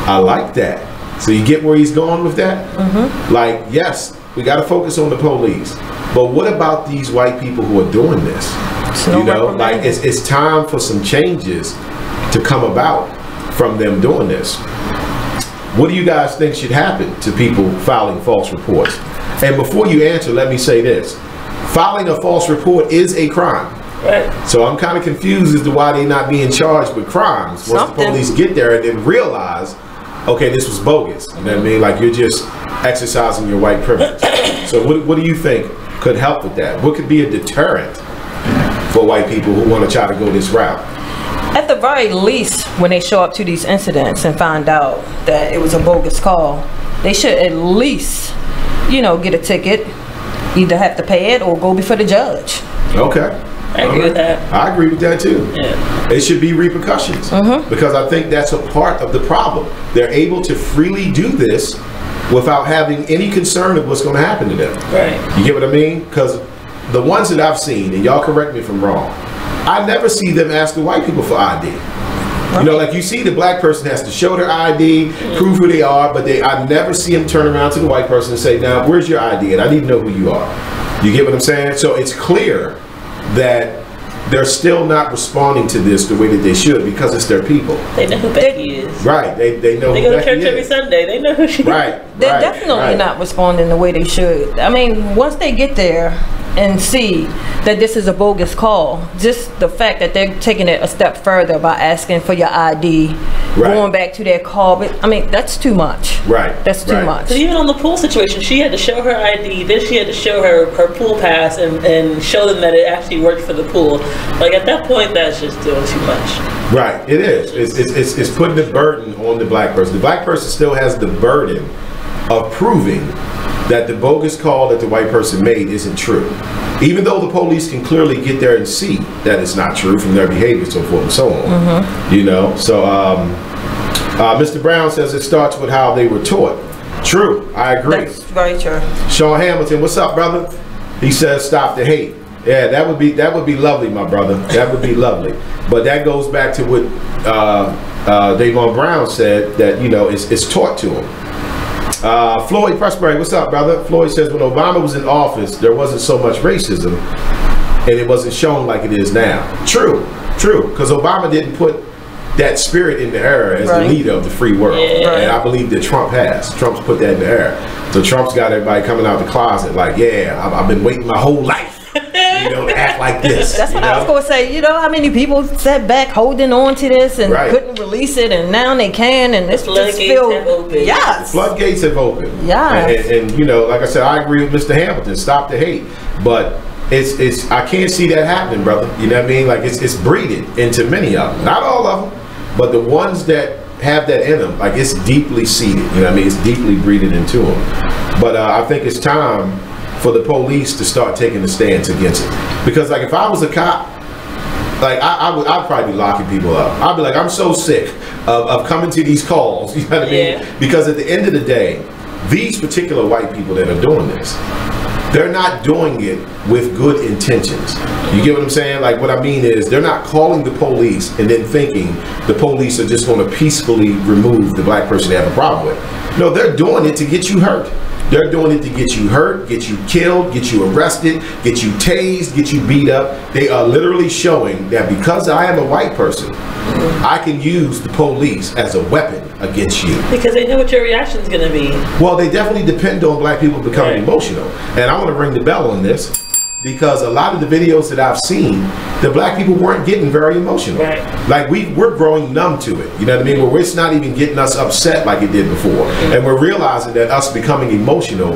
I like that. So you get where he's going with that? Like, yes, we got to focus on the police. But what about these white people who are doing this? You know, like it's time for some changes to come about from them doing this. What do you guys think should happen to people filing false reports? And before you answer, let me say this. Filing a false report is a crime. Right. So I'm kind of confused as to why they're not being charged with crimes once the police get there and then realize, okay, this was bogus. You know what I mean? Like you're just exercising your white privilege. So what do you think could help with that? What could be a deterrent for white people who want to try to go this route? At the very least, when they show up to these incidents and find out that it was a bogus call, they should at least, you know, get a ticket, either have to pay it or go before the judge. Okay. I agree with that. I agree with that too. Yeah. It should be repercussions because I think that's a part of the problem. They're able to freely do this without having any concern of what's going to happen to them. Right. You get what I mean? Because the ones that I've seen, and y'all correct me if I'm wrong, I never see them ask the white people for ID. You know, like you see the black person has to show their ID, prove who they are, but I never see them turn around to the white person and say, now, where's your ID? And I need to know who you are. You get what I'm saying? So it's clear that they're still not responding to this the way that they should because it's their people. They know who Becky is. Right. They know they who go to Becky church is. every Sunday. They know who she is. They're definitely not responding the way they should. I mean, once they get there and see that this is a bogus call, just the fact that they're taking it a step further by asking for your ID, going back to their call, but I mean, that's too much. Right. That's too much. So even on the pool situation, she had to show her ID, then she had to show her pool pass and show them that it actually worked for the pool. Like at that point, that's just doing too much. Right, it is. It's putting the burden on the black person. The black person still has the burden of proving that the bogus call that the white person made isn't true. Even though the police can clearly get there and see that it's not true from their behavior, so forth and so on. You know, so Mr. Brown says it starts with how they were taught. True, I agree. That's very true. Sean Hamilton, what's up, brother? He says stop the hate. Yeah, that would be lovely, my brother. That would be lovely. But that goes back to what Davon Brown said, that, you know, it's taught to him. Floyd Pressbury, what's up, brother? Floyd says when Obama was in office, there wasn't so much racism, and it wasn't shown like it is now. True, because Obama didn't put that spirit in the air as the leader of the free world, and I believe that Trump has. Trump's put that in the air. So Trump's got everybody coming out the closet like, yeah, I've been waiting my whole life. You know, to act like this. That's what I was going to say. You know how many people sat back holding on to this and couldn't release it, and now they can, and it's just filled. Yes. The floodgates have opened. Yes. And you know, like I said, I agree with Mr. Hamilton. Stop the hate, but it's I can't see that happening, brother. You know what I mean? Like it's breeding into many of them. Not all of them, but the ones that have that in them, like it's deeply seated. You know what I mean? It's deeply breeded into them. But I think it's time for the police to start taking a stance against it. Because like if I was a cop, like I'd probably be locking people up. I'd be like, I'm so sick of coming to these calls, you know what I mean? Because at the end of the day, these particular white people that are doing this, they're not doing it with good intentions. You get what I'm saying? Like what I mean is they're not calling the police and then thinking the police are just going to peacefully remove the black person they have a problem with. No, they're doing it to get you hurt. They're doing it to get you hurt, get you killed, get you arrested, get you tased, get you beat up. They are literally showing that because I am a white person, I can use the police as a weapon against you. Because they know what your reaction is going to be. Well, they definitely depend on black people becoming emotional. And I want to ring the bell on this. because a lot of the videos that I've seen, the black people weren't getting very emotional. Right. Like we're growing numb to it. You know what I mean? Where it's not even getting us upset like it did before. And we're realizing that us becoming emotional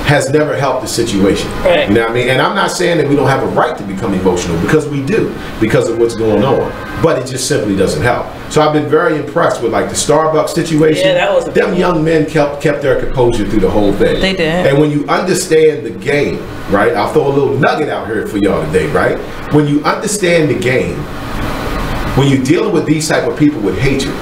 has never helped the situation. Right. You know what I mean? And I'm not saying that we don't have a right to become emotional, because we do, because of what's going on. But it just simply doesn't help. So I've been very impressed with like the Starbucks situation. Yeah, that was a big them young men kept their composure through the whole thing. They did. And when you understand the game, right? I'll throw a little nugget out here for y'all today, right? When you understand the game, when you're dealing with these type of people with hatred,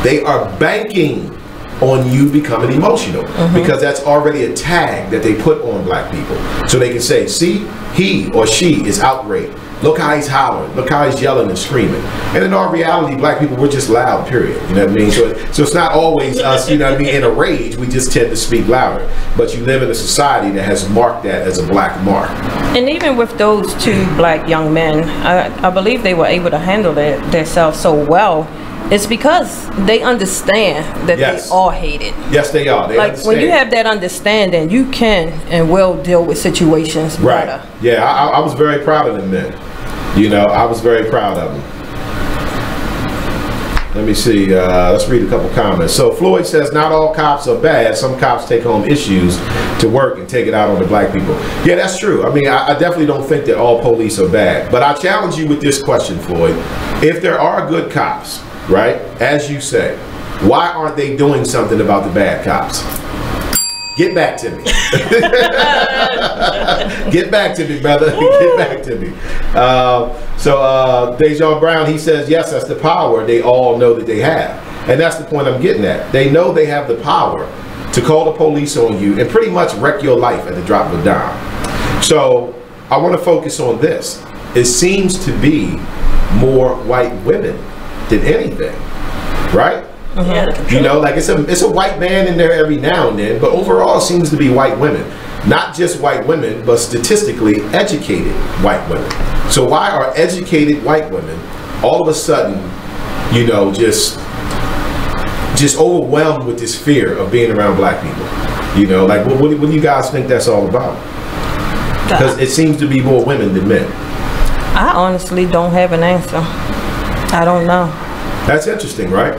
they are banking on you becoming emotional, because that's already a tag that they put on black people. So they can say, see, he or she is outraged. Look how he's hollering. Look how he's yelling and screaming. And in our reality, black people, we're just loud, period. You know what I mean? So it's not always us, you know what I mean, in a rage. We just tend to speak louder. But you live in a society that has marked that as a black mark. And even with those two black young men, I believe they were able to handle themselves so well. It's because they understand that they all hate it. Yes, they are. They like understand. when you have that understanding, you can and will deal with situations better. Right. Yeah, I was very proud of them men. You know, I was very proud of them. Let me see. Let's read a couple comments. So Floyd says, not all cops are bad. Some cops take home issues to work and take it out on the black people. Yeah, that's true. I mean, I definitely don't think that all police are bad. But I challenge you with this question, Floyd. If there are good cops, right, as you say, why aren't they doing something about the bad cops? Get back to me. Get back to me, brother. Get back to me. So Dejon Brown, he says, yes, that's the power they all know that they have. And that's the point I'm getting at. They know they have the power to call the police on you and pretty much wreck your life at the drop of a dime. So I want to focus on this. It seems to be more white women than anything, right? You know, like it's a white man in there every now and then, but overall it seems to be white women. Not just white women, but statistically educated white women. So why are educated white women all of a sudden, you know, just overwhelmed with this fear of being around black people? You know, like what do you guys think that's all about? Because it seems to be more women than men. I honestly don't have an answer. I don't know. That's interesting, right?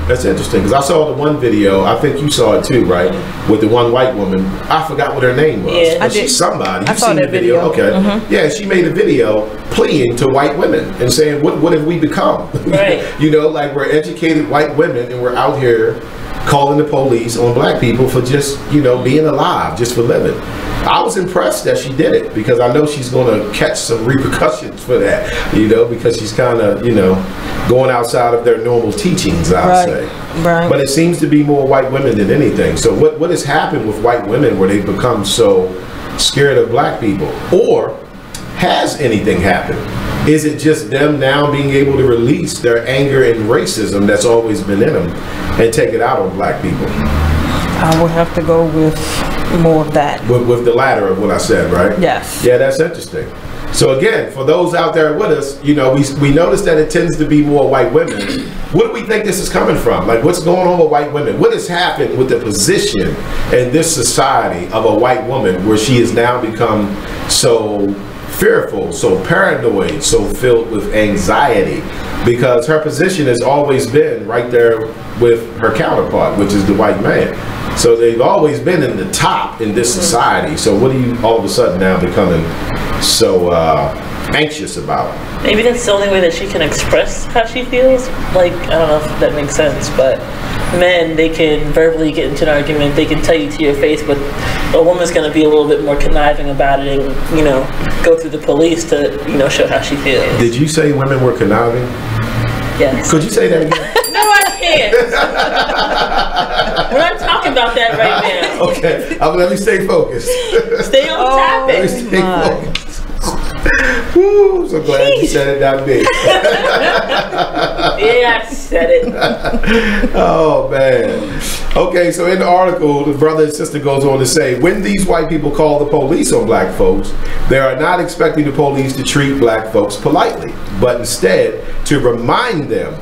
That's interesting, because I saw the one video, I think you saw it too, right? With the one white woman, I forgot what her name was. Yeah, I did. She's somebody. I saw that video. Okay. Yeah, she made a video pleading to white women and saying, what have we become? Right. You know, like we're educated white women and we're out here calling the police on black people for just, you know, being alive, just for living. I was impressed that she did it, because I know she's going to catch some repercussions for that, you know, because she's kind of, you know, going outside of their normal teachings, I'll say. Right. But it seems to be more white women than anything. So what has happened with white women where they've become so scared of black people? Or has anything happened? Is it just them now being able to release their anger and racism that's always been in them and take it out on black people? I would have to go with more of that. With the latter of what I said, right? Yes. Yeah, that's interesting. So again, for those out there with us, you know, we notice that it tends to be more white women. What do we think this is coming from? Like, what's going on with white women? What has happened with the position in this society of a white woman where she has now become so fearful, so paranoid, so filled with anxiety? Because her position has always been right there with her counterpart, which is the white man. So they've always been in the top in this society. So what are you all of a sudden now becoming so anxious about? Maybe that's the only way that she can express how she feels. Like, I don't know if that makes sense, but men, they can verbally get into an argument, they can tell you to your face, but a woman's going to be a little bit more conniving about it and, you know, go through the police to, you know, show how she feels. Did you say women were conniving? Yes. Could you say that again? No, I can't. We're not talking about that right now. Okay, let me stay focused. Stay on topic. Let me stay focused. Woo, so glad you said it, not me. Yeah, I said it. Oh, man. Okay, so in the article, the brother and sister goes on to say, when these white people call the police on black folks, they are not expecting the police to treat black folks politely, but instead to remind them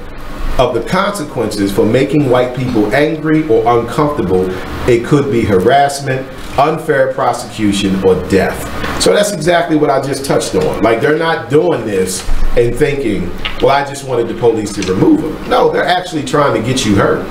of the consequences for making white people angry or uncomfortable, it could be harassment, unfair prosecution, or death. So that's exactly what I just touched on. Like, they're not doing this and thinking, well, I just wanted the police to remove them. No, they're actually trying to get you hurt.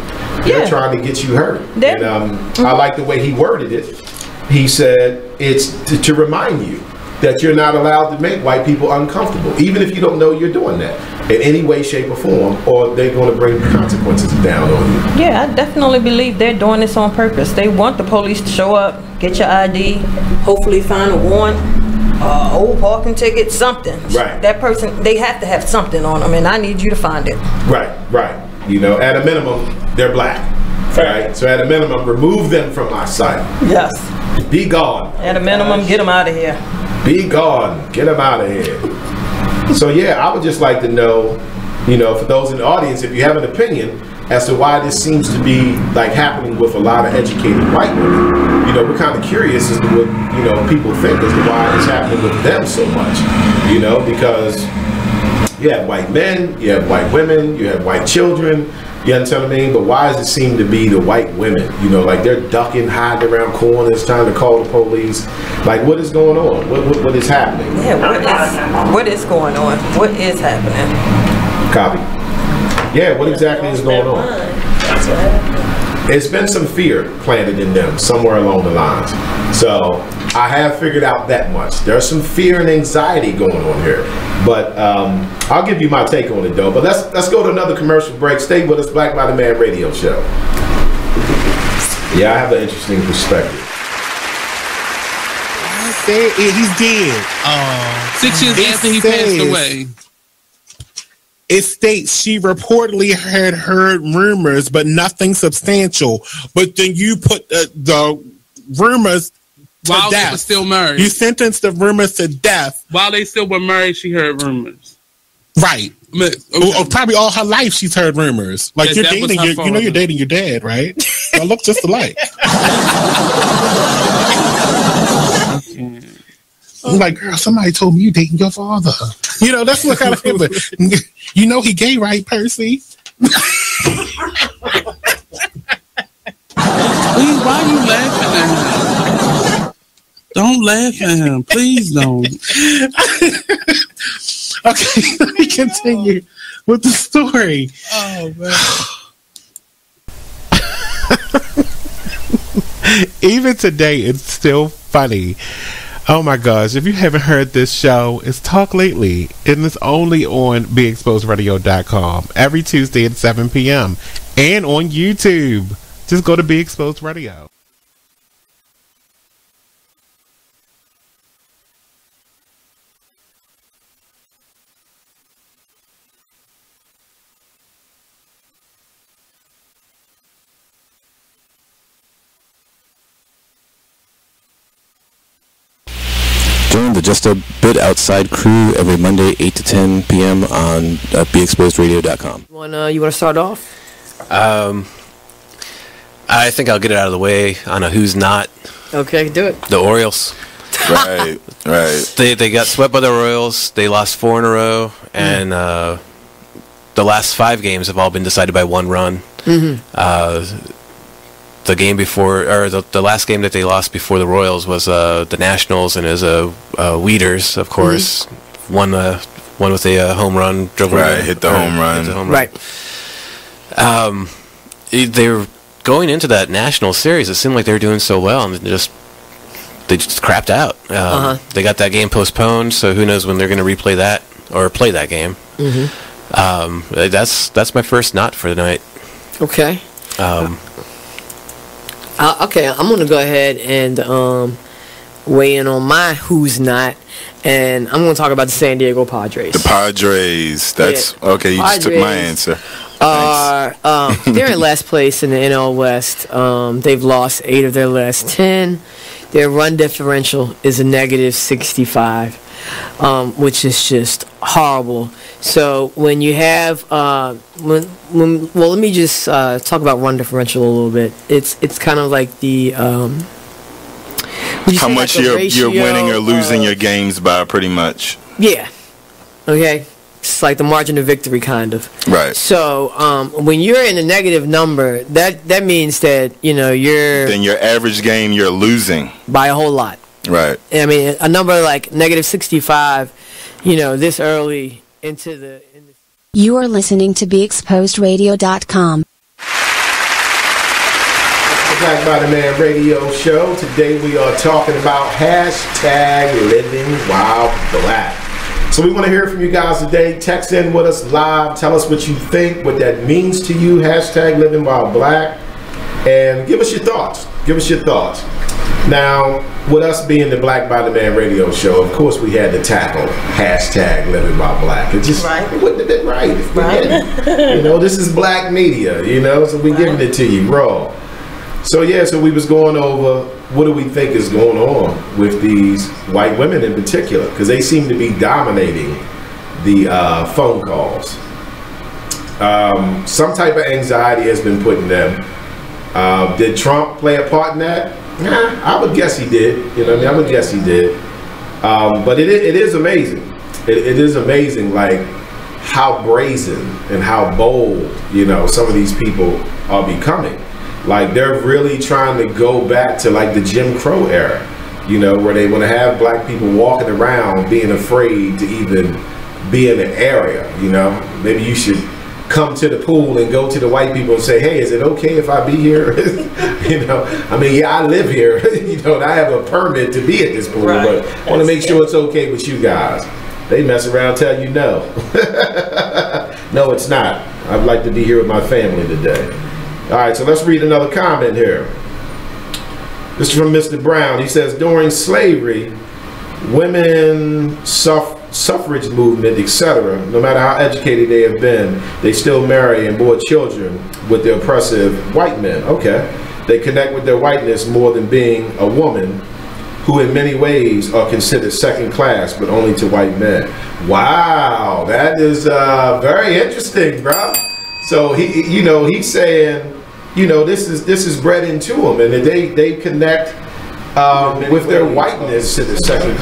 They're trying to get you hurt. And I like the way he worded it. He said it's to remind you that you're not allowed to make white people uncomfortable, even if you don't know you're doing that in any way, shape, or form, or they're going to bring consequences down on you. Yeah, I definitely believe they're doing this on purpose. They want the police to show up, get your ID, hopefully find a warrant, old parking ticket, something. Right. That person, they have to have something on them, and I need you to find it. Right. You know, at a minimum, they're black. Right. So at a minimum, remove them from my sight. Yes. Be gone. At a minimum, get them out of here. Be gone. Get them out of here. So yeah, I would just like to know, you know, for those in the audience, if you have an opinion as to why this seems to be like happening with a lot of educated white women. You know, we're kind of curious as to what, you know, people think as to why it's happening with them so much. You know, because you have white men, you have white women, you have white children. You understand what I mean? But why does it seem to be the white women? You know, like they're ducking, hiding around corners, trying to call the police. Like, what is going on? What is happening? Yeah, what is going on? What is happening? Copy. Yeah, what exactly is going on? There's been some fear planted in them somewhere along the lines. So I have figured out that much. There's some fear and anxiety going on here. But I'll give you my take on it though. But let's go to another commercial break. Stay with us, Black by the Man Radio Show. Yeah, I have an interesting perspective. He's dead. 6 years after he passed away. It states she reportedly had heard rumors, but nothing substantial. But then you put the rumors to while death. They were still married. You sentenced the rumors to death. While they still were married, she heard rumors. Right. Or probably all her life she's heard rumors. Like, you're dating, you know you're dating your dad, right? Y'all look just alike. I'm like, girl, somebody told me you dating your father. You know, that's what kind of people. You know he gay, right, Percy? Please, why are you laughing at him? Don't laugh at him. Please don't. Okay, let me continue with the story. Oh, man. Even today, it's still funny. Oh my gosh, if you haven't heard this show, it's Talk Lately, and it's only on BeExposedRadio.com every Tuesday at 7 p.m. and on YouTube. Just go to Be Exposed Radio. Join the Just a Bit Outside crew every Monday, 8 to 10 p.m. on BeExposedRadio.com. You want to start off? I think I'll get it out of the way on a who's not. Okay, do it. The Orioles. Right. They got swept by the Royals. They lost 4 in a row, and the last 5 games have all been decided by 1 run. Mm-hmm. The game before, or the last game that they lost before the Royals was the Nationals, and it was Weeders, of course, won with a home run. Hit the home run. Right. They were going into that National series. It seemed like they were doing so well, and they just crapped out. They got that game postponed, so who knows when they're going to replay that or play that game. Mm-hmm. That's my first not for the night. Okay. Okay, I'm going to go ahead and weigh in on my who's not, and I'm going to talk about the San Diego Padres. The Padres. That's okay. You just took my answer. They're in last place in the NL West. They've lost 8 of their last 10. Their run differential is a negative 65, which is just horrible. So when you have well, let me just talk about run differential a little bit. It's kind of like the how much you're winning or losing your games by, pretty much. Yeah. Okay. it's like the margin of victory, kind of. Right. So when you're in a negative number, that means that you're. Then your average game, you're losing by a whole lot. Right. I mean, a number like negative 65, this early into the. You are listening to BeExposedRadio.com. Black Body Man Radio Show. Today we are talking about hashtag Living While Black. So we want to hear from you guys today. Text in with us live. Tell us what you think, what that means to you. Hashtag Living While Black. And give us your thoughts. Give us your thoughts. Now, with us being the Black Body Man Radio Show, of course we had to tackle hashtag Living While Black. It just it wouldn't have been right if we didn't. This is black media, so we're giving it to you raw. So so we was going over what do we think is going on with these white women in particular, because they seem to be dominating the phone calls. Some type of anxiety has been put in them. Did Trump play a part in that? I would guess he did. I would guess he did. But it is amazing. It is amazing, like how brazen and how bold, some of these people are becoming. Like they're really trying to go back to like the Jim Crow era, where they want to have black people walking around being afraid to even be in the area. Maybe you should come to the pool and go to the white people and say, hey, is it okay if I be here? I live here, and I have a permit to be at this pool, but I want to make sure it's okay with you guys. They mess around, tell you no. No, it's not. I'd like to be here with my family today. All right, so let's read another comment here. This is from Mr. Brown. He says, during slavery, women, suffrage movement, etc., no matter how educated they have been, they still marry and bore children with the oppressive white men. Okay. They connect with their whiteness more than being a woman, who in many ways are considered second class, but only to white men. Wow, that is very interesting, bro. So he's saying, this is bred into them, and they connect with their whiteness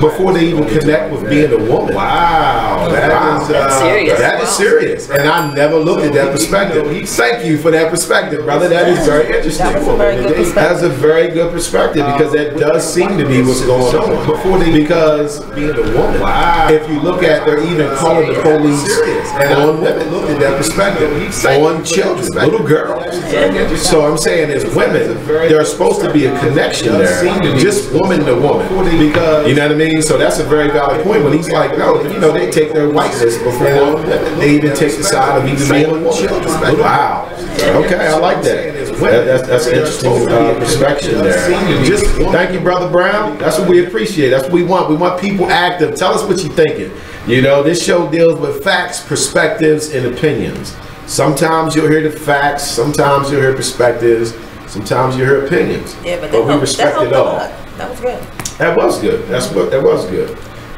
before they even connect with being a woman. Wow, that's serious. That is serious, and I never looked at that perspective. Thank you for that perspective, brother. That is very interesting. That's a very good perspective, because that does seem to be what's going on. Because being a woman, if you look at, they're even calling the police on women. Look at that perspective on children, little girls. So I'm saying, as women, there's supposed to be a connection there. Just woman to woman, because you know what I mean. So that's a very valid point. When he's like, no, they take their whiteness before they even take the side of even being a woman. Wow. Okay, I like that. That's an interesting perspective there. Just thank you, Brother Brown. That's what we appreciate. That's what we want. We want people active. Tell us what you're thinking. This show deals with facts, perspectives, and opinions. Sometimes you'll hear the facts. Sometimes you'll hear perspectives. Sometimes you hear opinions, but we respect it all. That was good. That was good. That was good.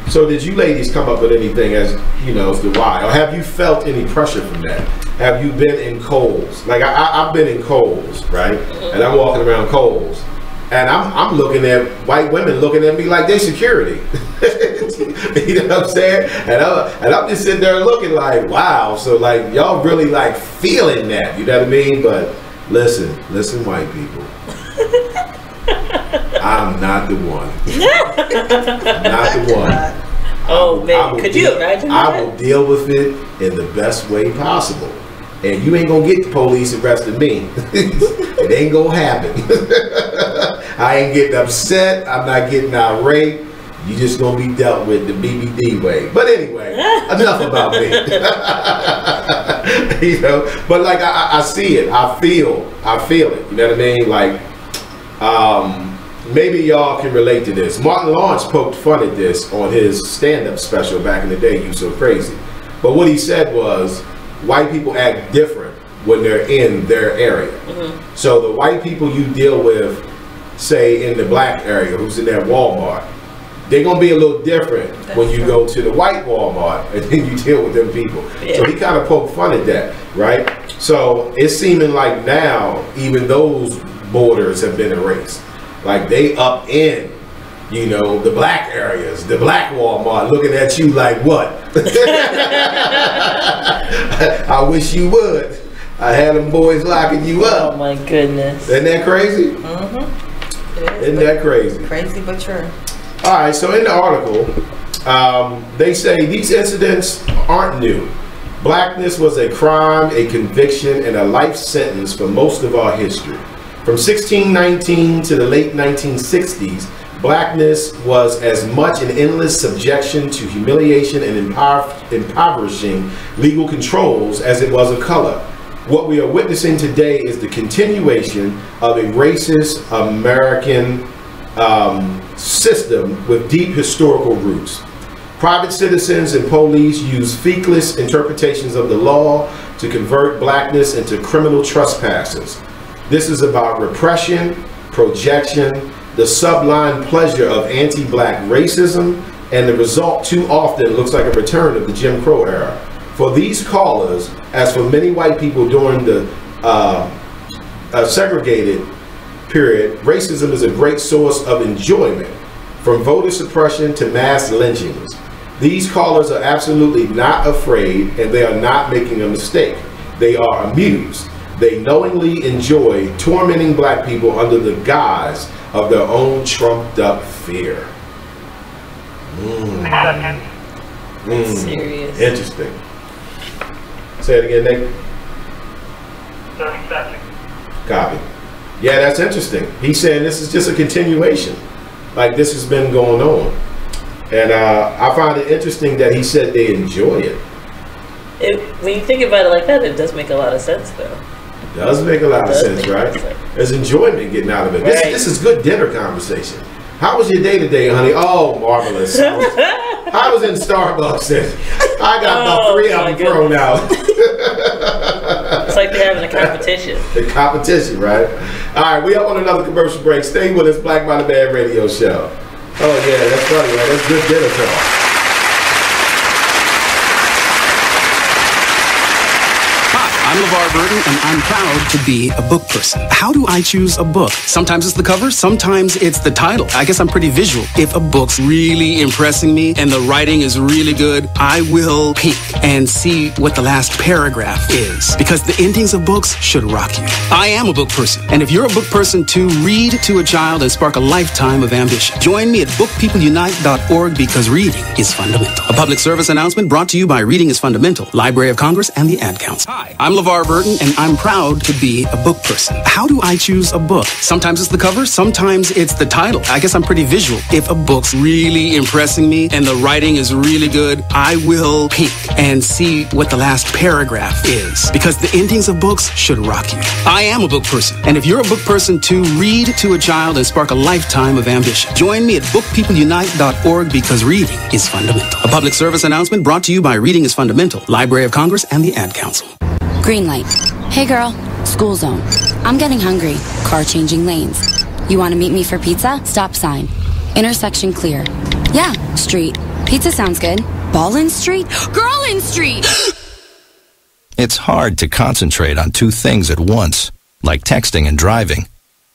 So did you ladies come up with anything as to why, or have you felt any pressure from that? Have you been in Kohl's? Like I've been in Kohl's, right? And I'm walking around Kohl's, and I'm looking at white women looking at me like they security. You know what I'm saying? And I'm just sitting there looking like, wow. So like y'all really like feeling that, you know what I mean? But listen, white people. I'm not the one. I'm not the one. Oh man, could you imagine that? I will deal with it in the best way possible. And you ain't gonna get the police arresting me. It ain't gonna happen. I ain't getting upset. I'm not getting irate. You just gonna be dealt with the BBD way. But anyway, enough about me. But like I see it, I feel it. You know what I mean? Like, maybe y'all can relate to this. Martin Lawrence poked fun at this on his stand-up special back in the day, You So Crazy. But what he said was, white people act different when they're in their area. Mm-hmm. So the white people you deal with, say in the black area, who's in that Walmart, they're going to be a little different when you go to the white Walmart and then you deal with them people. Yeah. So he kind of poked fun at that, right? So it's seeming like now, even those borders have been erased. Like they up in, the black areas, the black Walmart looking at you like what? I wish you would. I had them boys locking you up. Oh my goodness. Isn't that crazy? Mm-hmm. Isn't that crazy? Crazy but true. All right, so in the article, they say these incidents aren't new. Blackness was a crime, a conviction, and a life sentence for most of our history. From 1619 to the late 1960s, blackness was as much an endless subjection to humiliation and impoverishing legal controls as it was a color. What we are witnessing today is the continuation of a racist American system with deep historical roots. Private citizens and police use feckless interpretations of the law to convert blackness into criminal trespassers. This is about repression, projection, the sublime pleasure of anti-black racism, and the result too often looks like a return of the Jim Crow era. For these callers, as for many white people during the segregated period, racism is a great source of enjoyment, from voter suppression to mass lynchings. These callers are absolutely not afraid, and they are not making a mistake. They are amused. They knowingly enjoy tormenting black people under the guise of their own trumped up fear. Serious. Interesting. Say it again, Nick. 30 seconds. Copy. Yeah, that's interesting. He's saying this is just a continuation. Like this has been going on. And I find it interesting that he said they enjoy it. When you think about it like that, it does make a lot of sense, though. It does make a lot of sense, right? There's enjoyment getting out of it. Right. This is good dinner conversation. How was your day today, honey? Oh, marvelous. I was in Starbucks and I got about 3 of them thrown out. It's like they're having a competition. The competition, right? All right, we up on another commercial break. Stay with us, Black by the Band radio show. Oh, yeah, that's funny, right? That's good dinner talk. I'm LeVar Burton, and I'm proud to be a book person. How do I choose a book? Sometimes it's the cover, sometimes it's the title. I guess I'm pretty visual. If a book's really impressing me and the writing is really good, I will peek and see what the last paragraph is, because the endings of books should rock you. I am a book person, and if you're a book person too, read to a child and spark a lifetime of ambition. Join me at bookpeopleunite.org, because reading is fundamental. A public service announcement brought to you by Reading is Fundamental, Library of Congress, and the Ad Council. Hi, I'm LeVar Burton, and I'm proud to be a book person. How do I choose a book? Sometimes it's the cover, sometimes it's the title. I guess I'm pretty visual. If a book's really impressing me and the writing is really good, I will peek and see what the last paragraph is, because the endings of books should rock you. I am a book person, and if you're a book person too, read to a child and spark a lifetime of ambition. Join me at bookpeopleunite.org, because reading is fundamental. A public service announcement brought to you by Reading is Fundamental, Library of Congress, and the Ad Council. Green light. Hey girl, school zone. I'm getting hungry. Car changing lanes. You want to meet me for pizza? Stop sign. Intersection clear. Yeah, street. Pizza sounds good. Ballin Street? Girlin Street! It's hard to concentrate on two things at once, like texting and driving.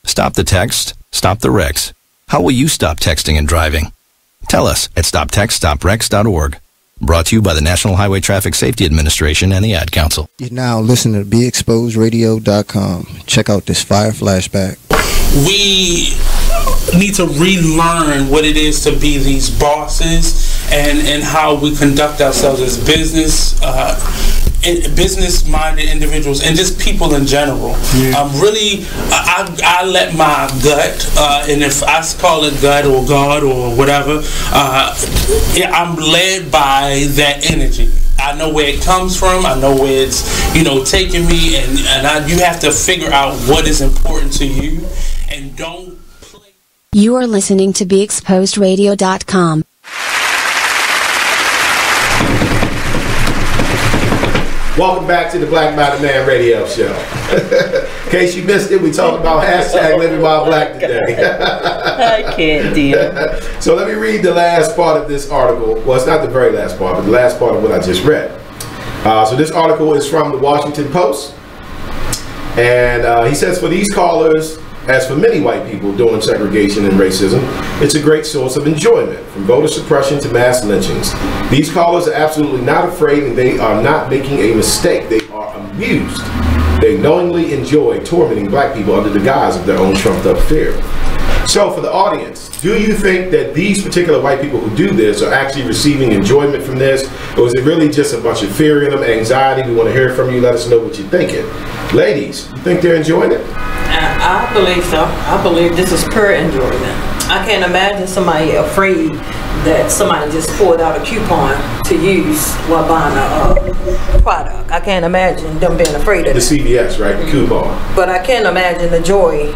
Stop the text, stop the wrecks. How will you stop texting and driving? Tell us at stoptextstopwrecks.org. Brought to you by the National Highway Traffic Safety Administration and the Ad Council. You're now listening to BeExposedRadio.com. Check out this fire flashback. We need to relearn what it is to be these bosses and how we conduct ourselves as business-minded individuals and just people in general. I let my gut, and if I call it gut or God or whatever, I'm led by that energy. I know where it comes from. I know where it's, taking me, and you have to figure out what is important to you, and don't. You are listening to BeExposedRadio.com. Welcome back to the Black by the Man radio show. In case you missed it, we talked about hashtag Living While Black today. I can't deal. So let me read the last part of this article. Well, it's not the very last part, but the last part of what I just read. So this article is from the Washington Post. And he says, for these callers, As for many white people doing segregation and racism, it's a great source of enjoyment, from voter suppression to mass lynchings. These callers are absolutely not afraid, and they are not making a mistake. They are amused. They knowingly enjoy tormenting black people under the guise of their own trumped up fear. So for the audience, do you think that these particular white people who do this are actually receiving enjoyment from this? Or is it really just a bunch of fear in them, anxiety? We want to hear from you. Let us know what you're thinking. Ladies, you think they're enjoying it? I believe so. I believe this is pure enjoyment. I can't imagine somebody afraid that somebody just pulled out a coupon to use while buying a product. I can't imagine them being afraid of the that. CVS, right? The coupon. But I can't imagine the joy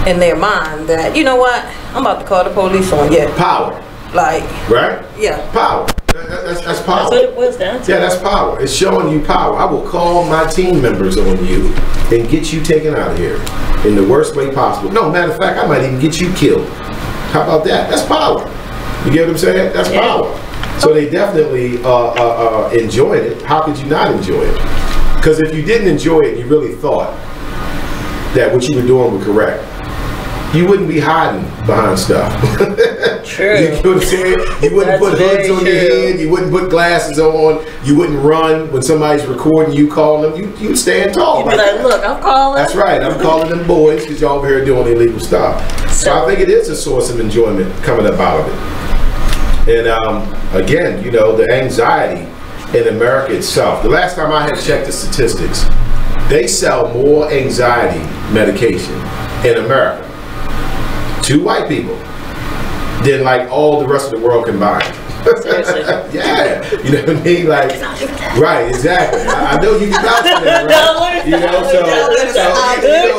in their mind that, you know what, I'm about to call the police on you. Power. Like. Right? Yeah. Power. That's power. That's what it boils down to. Yeah, that's power. It's showing you power. I will call my team members on you and get you taken out of here in the worst way possible. No, matter of fact, I might even get you killed. How about that? That's power. You get what I'm saying? That's power. So they definitely enjoyed it. How could you not enjoy it? Because if you didn't enjoy it, you really thought that what you were doing was correct, you wouldn't be hiding behind stuff. True. You know what I'm saying? You wouldn't put hoods on your head. You wouldn't put glasses on. You wouldn't run when somebody's recording you, calling them. You'd stand tall. You'd be like, look, I'm calling. That's right. I'm calling them boys because y'all over here doing illegal stuff. So I think it is a source of enjoyment coming up out of it. And again, you know, the anxiety in America itself. The last time I had checked the statistics, they sell more anxiety medication in America to white people than like all the rest of the world combined. Yeah, you know what I mean? Like, right, exactly. I know you can vouch for that, right? You know,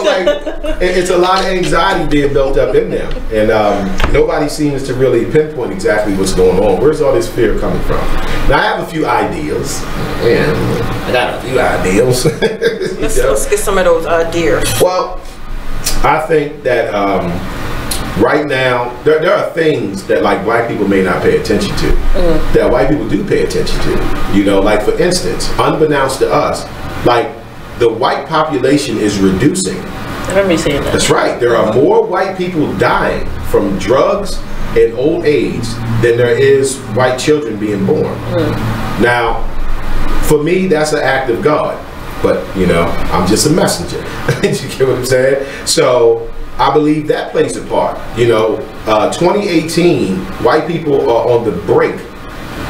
like, it's a lot of anxiety being built up in them, and nobody seems to really pinpoint exactly what's going on. Where's all this fear coming from? Now, I have a few ideas. Man, I got a few ideas. Let's get some of those ideas. Well, I think that right now, there are things that like black people may not pay attention to, that white people do pay attention to. You know, like for instance, unbeknownst to us, like the white population is reducing. I remember you saying that. That's right. There are more white people dying from drugs and old age than there is white children being born. Now, for me, that's an act of God. But, you know, I'm just a messenger. You get what I'm saying? So I believe that plays a part. You know, 2018, white people are on the brink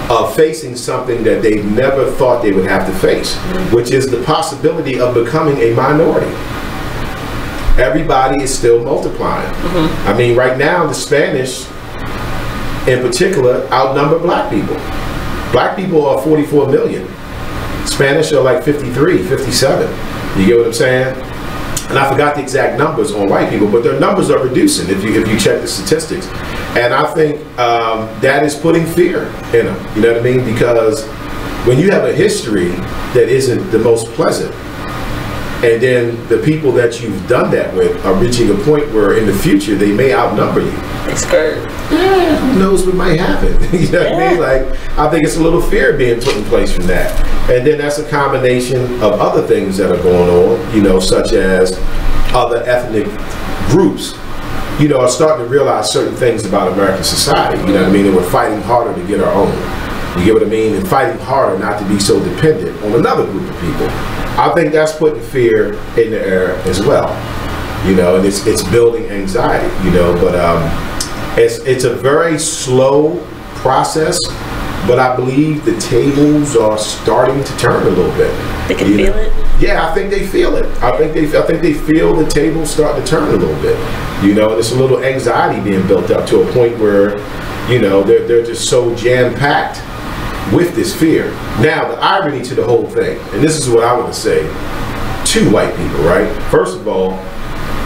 of facing something that they never thought they would have to face, which is the possibility of becoming a minority. Everybody is still multiplying. I mean, right now, the Spanish, in particular, outnumber black people. Black people are 44 million. Spanish are like 53, 57. You get what I'm saying? And I forgot the exact numbers on white people, but their numbers are reducing if you check the statistics. And I think that is putting fear in them. You know what I mean? Because when you have a history that isn't the most pleasant, and then the people that you've done that with are reaching a point where in the future they may outnumber you. It's scared. Yeah, who knows what might happen? You know what I mean? Like, I think it's a little fear being put in place from that. And then that's a combination of other things that are going on, you know, such as other ethnic groups, you know, are starting to realize certain things about American society. You know what I mean? And we're fighting harder to get our own. You get what I mean? And fighting harder not to be so dependent on another group of people. I think that's putting fear in the air as well. You know, and it's building anxiety, you know, but it's a very slow process, but I believe the tables are starting to turn a little bit. They can feel it? Yeah, I think they feel it. I think they feel the tables start to turn a little bit. You know, there's a little anxiety being built up to a point where, you know, they're just so jam-packed with this fear. Now, the irony to the whole thing, and this is what I want to say to white people, right? First of all,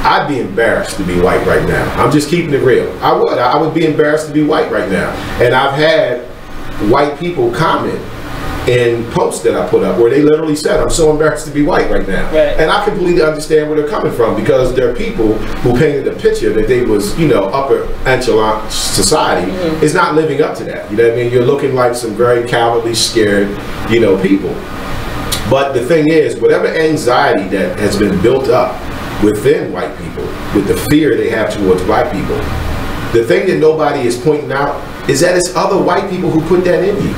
I'd be embarrassed to be white right now. I'm just keeping it real. I would be embarrassed to be white right now. And I've had white people comment in posts that I put up where they literally said, I'm so embarrassed to be white right now. Right. And I completely understand where they're coming from, because there are people who painted a picture that they was, you know, upper echelon society is not living up to that. You know what I mean? You're looking like some very cowardly, scared, you know, people. But the thing is, whatever anxiety that has been built up within white people, with the fear they have towards black people. The thing that nobody is pointing out is that it's other white people who put that in you.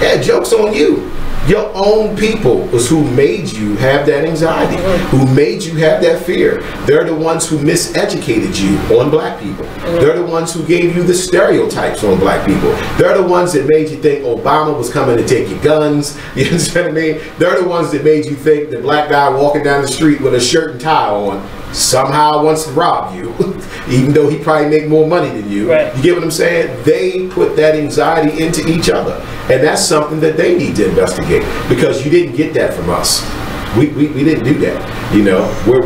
Yeah, joke's on you. Your own people is who made you have that anxiety, who made you have that fear. They're the ones who miseducated you on black people. They're the ones who gave you the stereotypes on black people. They're the ones that made you think Obama was coming to take your guns. You understand what I mean? They're the ones that made you think the black guy walking down the street with a shirt and tie on somehow wants to rob you, even though he probably make more money than you. Right. You get what I'm saying? They put that anxiety into each other, and that's something that they need to investigate, because you didn't get that from us. We didn't do that. You know, we're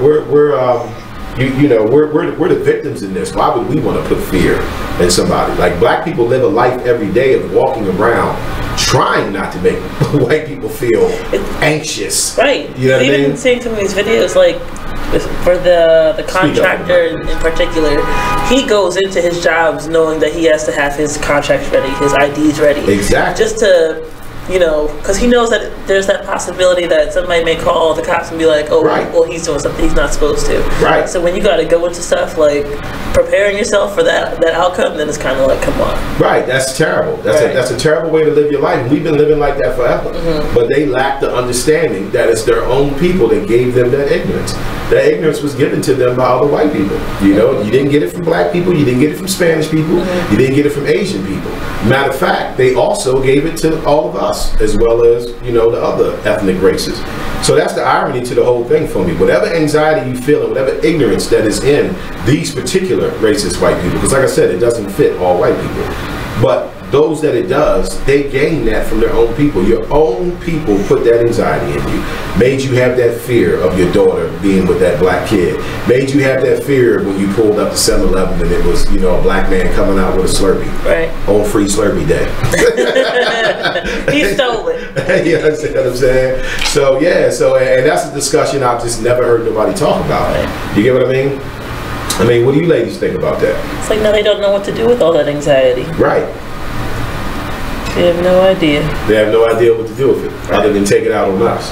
the victims in this. Why would we want to put fear in somebody? Like, black people live a life every day of walking around trying not to make white people feel anxious. Right. You know what I mean? Even seeing some of these videos, like for the contractor in particular, he goes into his jobs knowing that he has to have his contracts ready, his IDs ready. Exactly. Just to, you know, because he knows that there's that possibility that somebody may call the cops and be like, oh, well, he's doing something he's not supposed to. Right. So when you got to go into stuff like preparing yourself for that outcome, then it's kind of like, come on. Right. That's terrible. That's a terrible way to live your life. We've been living like that forever. But they lack the understanding that it's their own people that gave them that ignorance. That ignorance was given to them by other white people. You know, you didn't get it from black people, you didn't get it from Spanish people, you didn't get it from Asian people. Matter of fact, they also gave it to all of us, as well as, you know, the other ethnic races. So that's the irony to the whole thing for me. Whatever anxiety you feel and whatever ignorance that is in these particular racist white people, because like I said, it doesn't fit all white people, but those that it does, they gain that from their own people. Your own people put that anxiety in you, made you have that fear of your daughter being with that black kid, made you have that fear when you pulled up to 7-Eleven and it was, you know, a black man coming out with a Slurpee. Right. On Free Slurpee Day. He stole it. You understand what I'm saying? So yeah, and that's a discussion I've just never heard nobody talk about. Right. You get what I mean? I mean, what do you ladies think about that? It's like, now they don't know what to do with all that anxiety. Right. They have no idea. They have no idea what to do with it, other than take it out on us.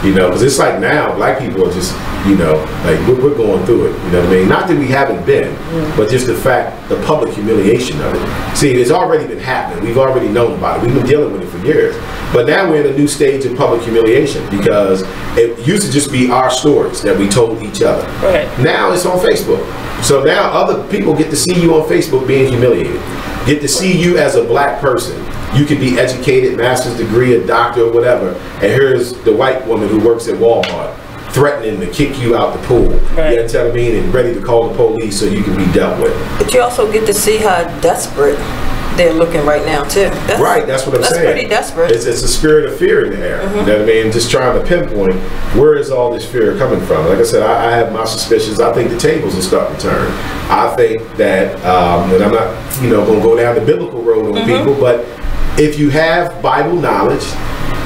You know, because it's like now, black people are just, you know, like we're going through it. You know what I mean? Not that we haven't been, but just the fact, the public humiliation of it. See, it's already been happening. We've already known about it. We've been dealing with it for years. But now we're in a new stage of public humiliation, because it used to just be our stories that we told each other. Right. Now it's on Facebook. So now other people get to see you on Facebook being humiliated, get to see you as a black person. You could be educated, master's degree, a doctor, or whatever, and here's the white woman who works at Walmart threatening to kick you out the pool. Right. You know what I mean? And ready to call the police so you can be dealt with. But you also get to see how desperate they're looking right now too. That's what I'm saying. That's pretty desperate. It's a spirit of fear in the air. You know what I mean? Just trying to pinpoint where is all this fear coming from. Like I said, I have my suspicions. I think the tables will start to turn. I think that, and I'm not, you know, going to go down the biblical road on people, but if you have Bible knowledge,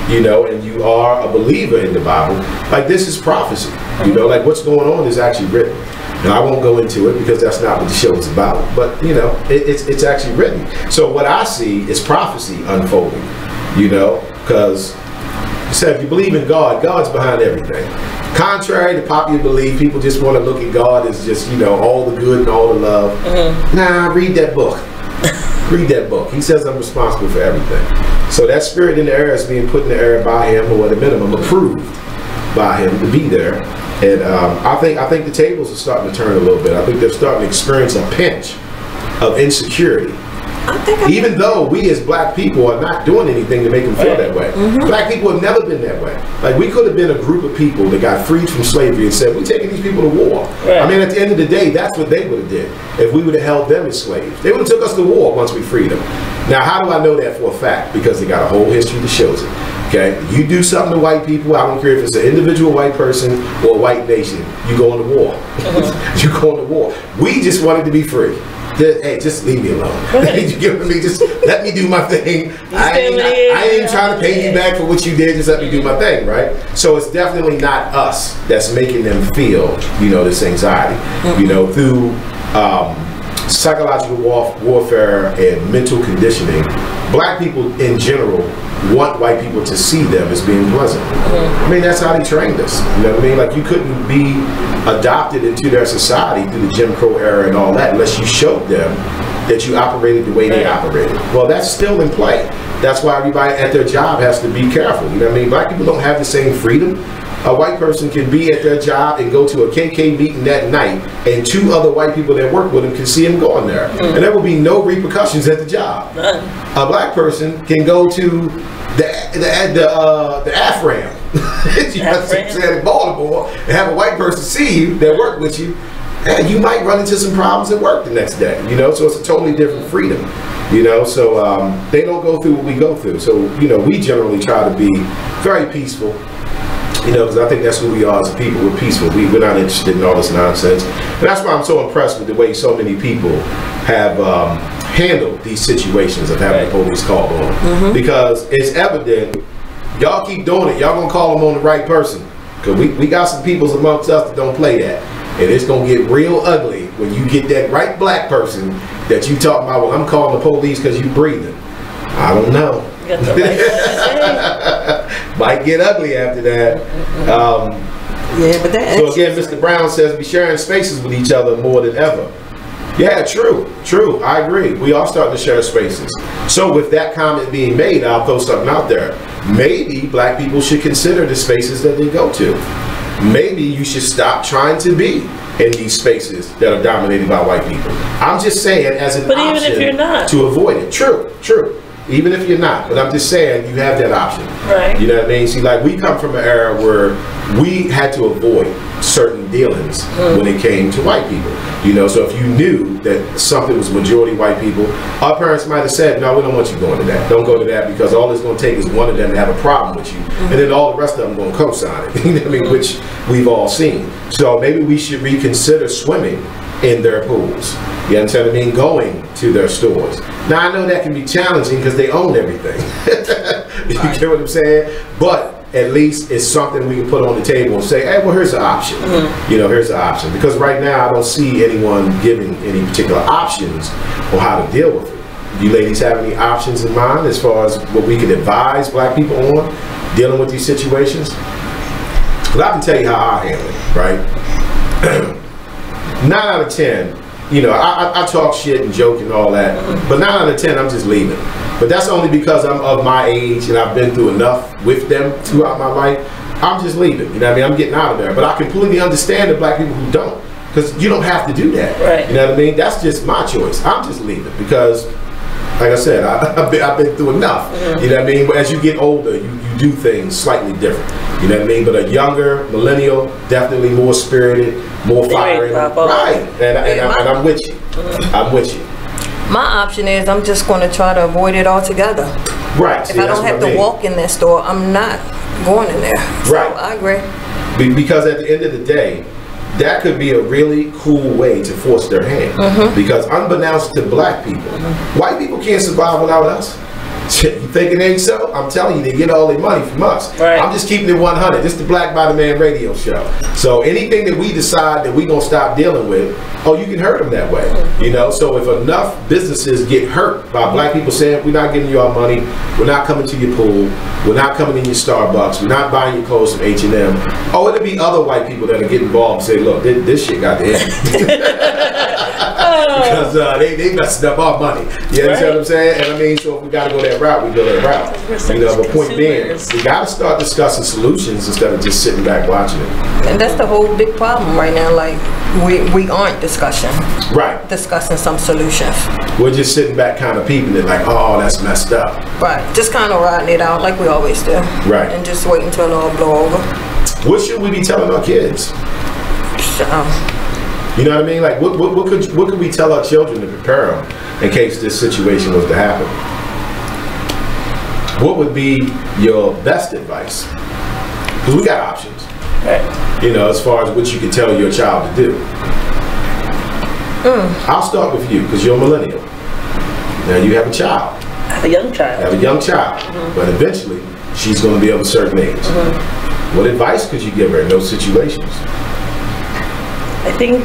you know, and you are a believer in the Bible, like, this is prophecy. You know, like, what's going on is actually written. And I won't go into it because that's not what the show is about. But, you know, it's actually written. So what I see is prophecy unfolding, you know, because you said if you believe in God, God's behind everything. Contrary to popular belief, people just want to look at God as just, you know, all the good and all the love. Nah, read that book. Read that book. He says I'm responsible for everything. So that spirit in the air is being put in the air by him, or at a minimum approved by him to be there. And I think the tables are starting to turn a little bit. I think they're starting to experience a pinch of insecurity. Even though we as black people are not doing anything to make them feel that way. Black people have never been that way. Like, we could have been a group of people that got freed from slavery and said, we're taking these people to war. I mean, at the end of the day, that's what they would have did if we would have held them as slaves. They would have took us to war once we freed them. Now, how do I know that for a fact? Because they got a whole history that shows it. Okay, you do something to white people, I don't care if it's an individual white person or a white nation, you go into war. You go into war. We just wanted to be free. Hey, just leave me alone. You get what I mean? Just let me do my thing. I ain't trying to pay you back for what you did. Just let me do my thing, right? So it's definitely not us that's making them feel, you know, this anxiety. You know, through psychological warfare and mental conditioning, black people in general want white people to see them as being pleasant. I mean, that's how they trained us. You know what I mean? Like, you couldn't be adopted into their society through the Jim Crow era and all that unless you showed them that you operated the way they operated. Well, that's still in play. That's why everybody at their job has to be careful. You know what I mean? Black people don't have the same freedom. A white person can be at their job and go to a KK meeting that night, and 2 other white people that work with him can see him going there. And there will be no repercussions at the job. A black person can go to the AFRAM, in Baltimore, and have a white person see you that work with you, and you might run into some problems at work the next day, you know, so it's a totally different freedom, you know, so they don't go through what we go through. So, you know, we generally try to be very peaceful, you know, because I think that's who we are as a people. We're peaceful. We're not interested in all this nonsense. And that's why I'm so impressed with the way so many people have handled these situations of having the police called on. Because it's evident, y'all keep doing it, y'all gonna call them on the right person. Because we got some peoples amongst us that don't play that. And it's gonna get real ugly when you get that right black person that you talking about, well, I'm calling the police because you breathing. I don't know. Might get ugly after that. Yeah, but that. So again, Mr. Brown says be sharing spaces with each other more than ever. Yeah, true. I agree. We are starting to share spaces. So with that comment being made, I'll throw something out there. Maybe black people should consider the spaces that they go to. Maybe you should stop trying to be in these spaces that are dominated by white people. I'm just saying, as an option, even if you're not, to avoid it. True. Even if you're not, but I'm just saying you have that option. Right. You know what I mean? See, like, we come from an era where we had to avoid certain dealings when it came to white people. You know, so if you knew that something was majority white people, our parents might have said, no, we don't want you going to that. Don't go to that, because all it's going to take is one of them to have a problem with you. And then all the rest of them going to co-sign it. You know what I mean? Which we've all seen. So maybe we should reconsider swimming in their pools. You understand what I mean? Going to their stores. Now, I know that can be challenging because they own everything. You get what I'm saying? But at least it's something we can put on the table and say, hey, well, here's an option. You know, here's an option. Because right now, I don't see anyone giving any particular options on how to deal with it. You ladies have any options in mind as far as what we can advise black people on dealing with these situations? Because I can tell you how I handle it, right? 9 out of 10, you know, I talk shit and joke and all that, but 9 out of 10, I'm just leaving. But that's only because I'm of my age and I've been through enough with them throughout my life. I'm just leaving, you know what I mean? I'm getting out of there. But I completely understand the black people who don't, because you don't have to do that. Right. You know what I mean? That's just my choice. I'm just leaving because, like I said, I've been through enough. You know what I mean? But as you get older, you do things slightly different. You know what I mean? But a younger millennial, definitely more spirited, more fiery. Right. And I'm with you. I'm with you. My option is I'm just going to try to avoid it altogether. Right. If I don't have to walk in that store, I'm not going in there. So right. I agree. Because at the end of the day, that could be a really cool way to force their hand. Because unbeknownst to black people, white people can't survive without us. You think it ain't so? I'm telling you, they get all their money from us. Right. I'm just keeping it 100. This is the Black by the Man radio show. So anything that we decide that we're going to stop dealing with, oh, you can hurt them that way. You know, so if enough businesses get hurt by black people saying, we're not giving you our money, we're not coming to your pool, we're not coming in your Starbucks, we're not buying your clothes from H&M, oh, it'll be other white people that'll get involved and say, look, this shit got to end. Because they messing up our money. You understand what I'm saying? And I mean, so if we got to go that route, we go that route. You know, but point being, we got to start discussing solutions instead of just sitting back watching it. And that's the whole big problem right now. Like, we aren't discussing some solutions. We're just sitting back kind of peeping it like, oh, that's messed up. Right. Just kind of riding it out like we always do. Right. And just wait until it all blow over. What should we be telling our kids? You know what I mean? Like, what could we tell our children to prepare them in case this situation was to happen? What would be your best advice? Because we got options. Right. You know, as far as what you can tell your child to do. I'll start with you because you're a millennial. Now you have a child. I have a young child. You have a young child. But eventually, she's going to be of a certain age. What advice could you give her in those situations? I think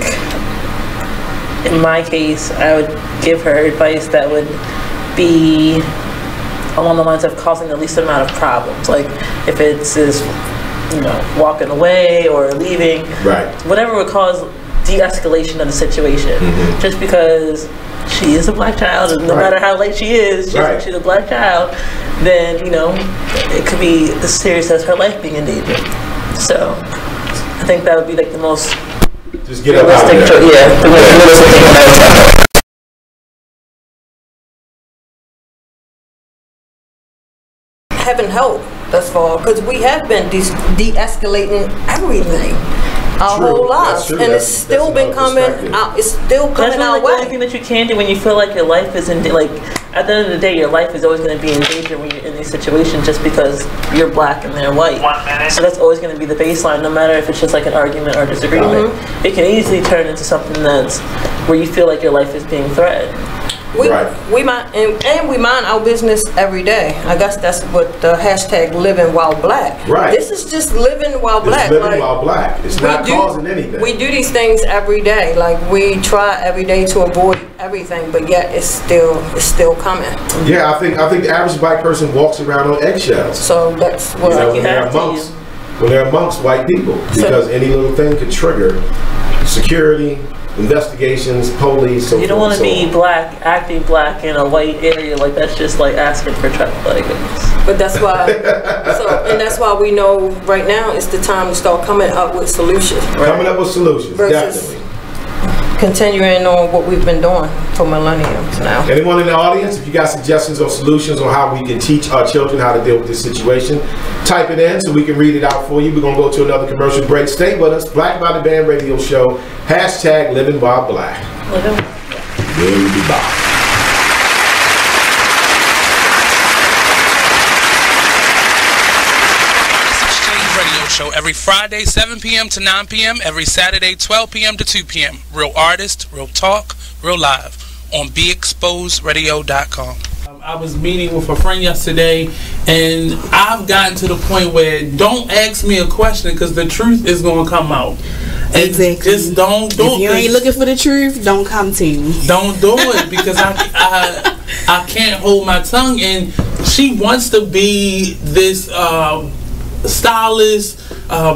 in my case, I would give her advice that would be along the lines of causing the least amount of problems. Like if it's walking away or leaving, right? Whatever would cause de-escalation of the situation. Just because she is a black child, and no matter how late she is, she's a black child, then it could be as serious as her life being endangered. So I think that would be like the most realistic choice. Yeah, the most realistic thing that I would tell her. Haven't helped thus far, because we have been de-escalating everything our whole lives, and it's still been coming out. It's still coming our way. The only thing that you can do when you feel like your life is in, like, at the end of the day, your life is always going to be in danger when you're in these situations, just because you're black and they're white. So that's always going to be the baseline, no matter if it's just like an argument or disagreement. It can easily turn into something that's where you feel like your life is being threatened. We mind and we mind our business every day. I guess that's what the hashtag living while black. Right. This is just living while black. Living while black. It's not causing anything. We do these things every day. Like we try every day to avoid everything, but yet it's still coming. Yeah, I think the average black person walks around on eggshells. So that's what when they're amongst white people, because any little thing could trigger security, investigations, police. You don't want to be black, acting black in a white area. Like that's just like asking for trouble. But that's why. And that's why we know right now it's the time to start coming up with solutions. Right? Coming up with solutions, definitely. Continuing on what we've been doing for millenniums now. Anyone in the audience, if you got suggestions or solutions on how we can teach our children how to deal with this situation, type it in so we can read it out for you. We're going to go to another commercial break. Stay with us. Black by the Band Radio Show. Hashtag Living While Black. We'll be back. Show every Friday 7 p.m. to 9 p.m. every Saturday 12 p.m. to 2 p.m. Real artist, real talk, real live on BeExposedRadio.com. I was meeting with a friend yesterday, and I've gotten to the point where don't ask me a question because the truth is going to come out. Exactly. Just don't do it. If you ain't looking for the truth, don't come to me. Don't do it because I can't hold my tongue, and she wants to be this stylist,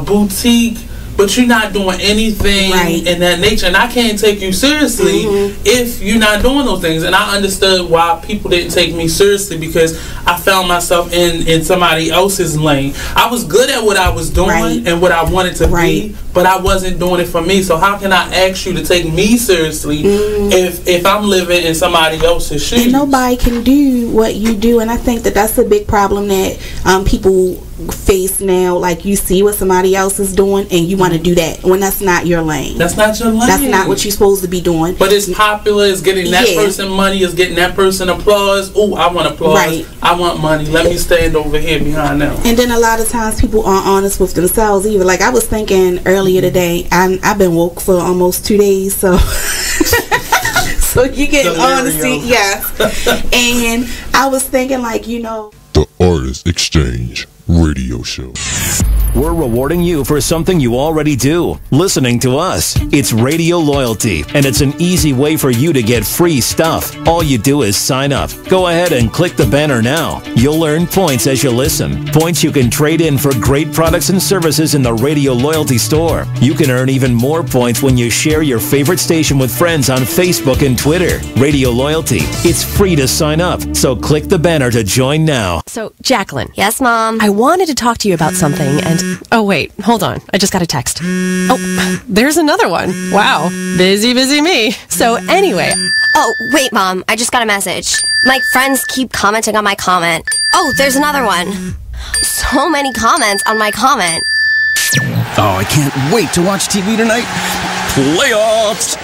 boutique, but you're not doing anything in that nature, and I can't take you seriously if you're not doing those things. And I understood why people didn't take me seriously, because I found myself in somebody else's lane. I was good at what I was doing and what I wanted to be, but I wasn't doing it for me. So how can I ask you to take me seriously if I'm living in somebody else's shoes? And nobody can do what you do, and I think that that's a big problem that people face now. Like, you see what somebody else is doing and you want to do that when that's not your lane. That's not your lane. That's not what you're supposed to be doing. But it's popular, it's getting that person money, it's getting that person applause. Oh, I want applause. I want money. Let me stand over here behind them. And then a lot of times people aren't honest with themselves either. Like, I was thinking earlier today, I've been woke for almost 2 days, so so you get honesty, yes. And I was thinking, like, The Artist Exchange Radio Show. We're rewarding you for something you already do, listening to us. It's Radio Loyalty, and it's an easy way for you to get free stuff. All you do is sign up. Go ahead and click the banner now. You'll earn points as you listen. Points you can trade in for great products and services in the Radio Loyalty store. You can earn even more points when you share your favorite station with friends on Facebook and Twitter. Radio Loyalty. It's free to sign up, so click the banner to join now. So, Jacqueline. Yes, Mom? I wanted to talk to you about something, and... Oh, wait. Hold on. I just got a text. Oh, there's another one. Wow. Busy me. So, anyway... Oh, wait, Mom. I just got a message. My friends keep commenting on my comment. Oh, there's another one. So many comments on my comment. Oh, I can't wait to watch TV tonight. Playoffs!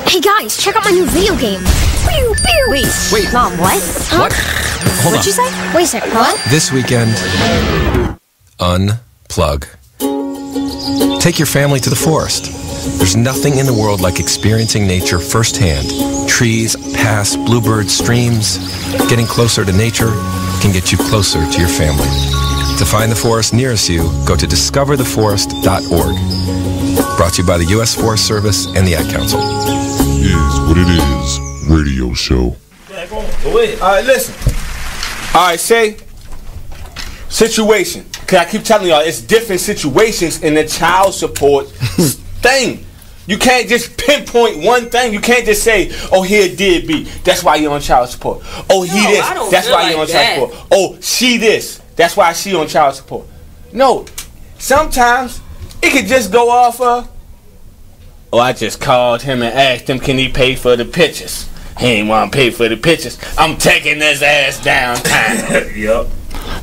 Hey, guys, check out my new video game. Pew, pew. Wait. Mom, what? Huh? What? Hold What'd you say? Wait a second. What? This weekend, unplug. Take your family to the forest. There's nothing in the world like experiencing nature firsthand. Trees, paths, bluebirds, streams. Getting closer to nature can get you closer to your family. To find the forest nearest you, go to discovertheforest.org. Brought to you by the U.S. Forest Service and the Ad Council. Is What It Is radio show. Go ahead. All right, listen. All right, say situation. Cause I keep telling y'all, it's different situations in the child support thing. You can't just pinpoint one thing. You can't just say, "Oh, here did be. That's why you're on child support." Oh, he this. That's why you're on child support. Oh, she this. That's why she on child support. No, sometimes it could just go off of, "Oh, I just called him and asked him, can he pay for the pictures? He ain't want to pay for the pictures. I'm taking his ass downtown." Yup.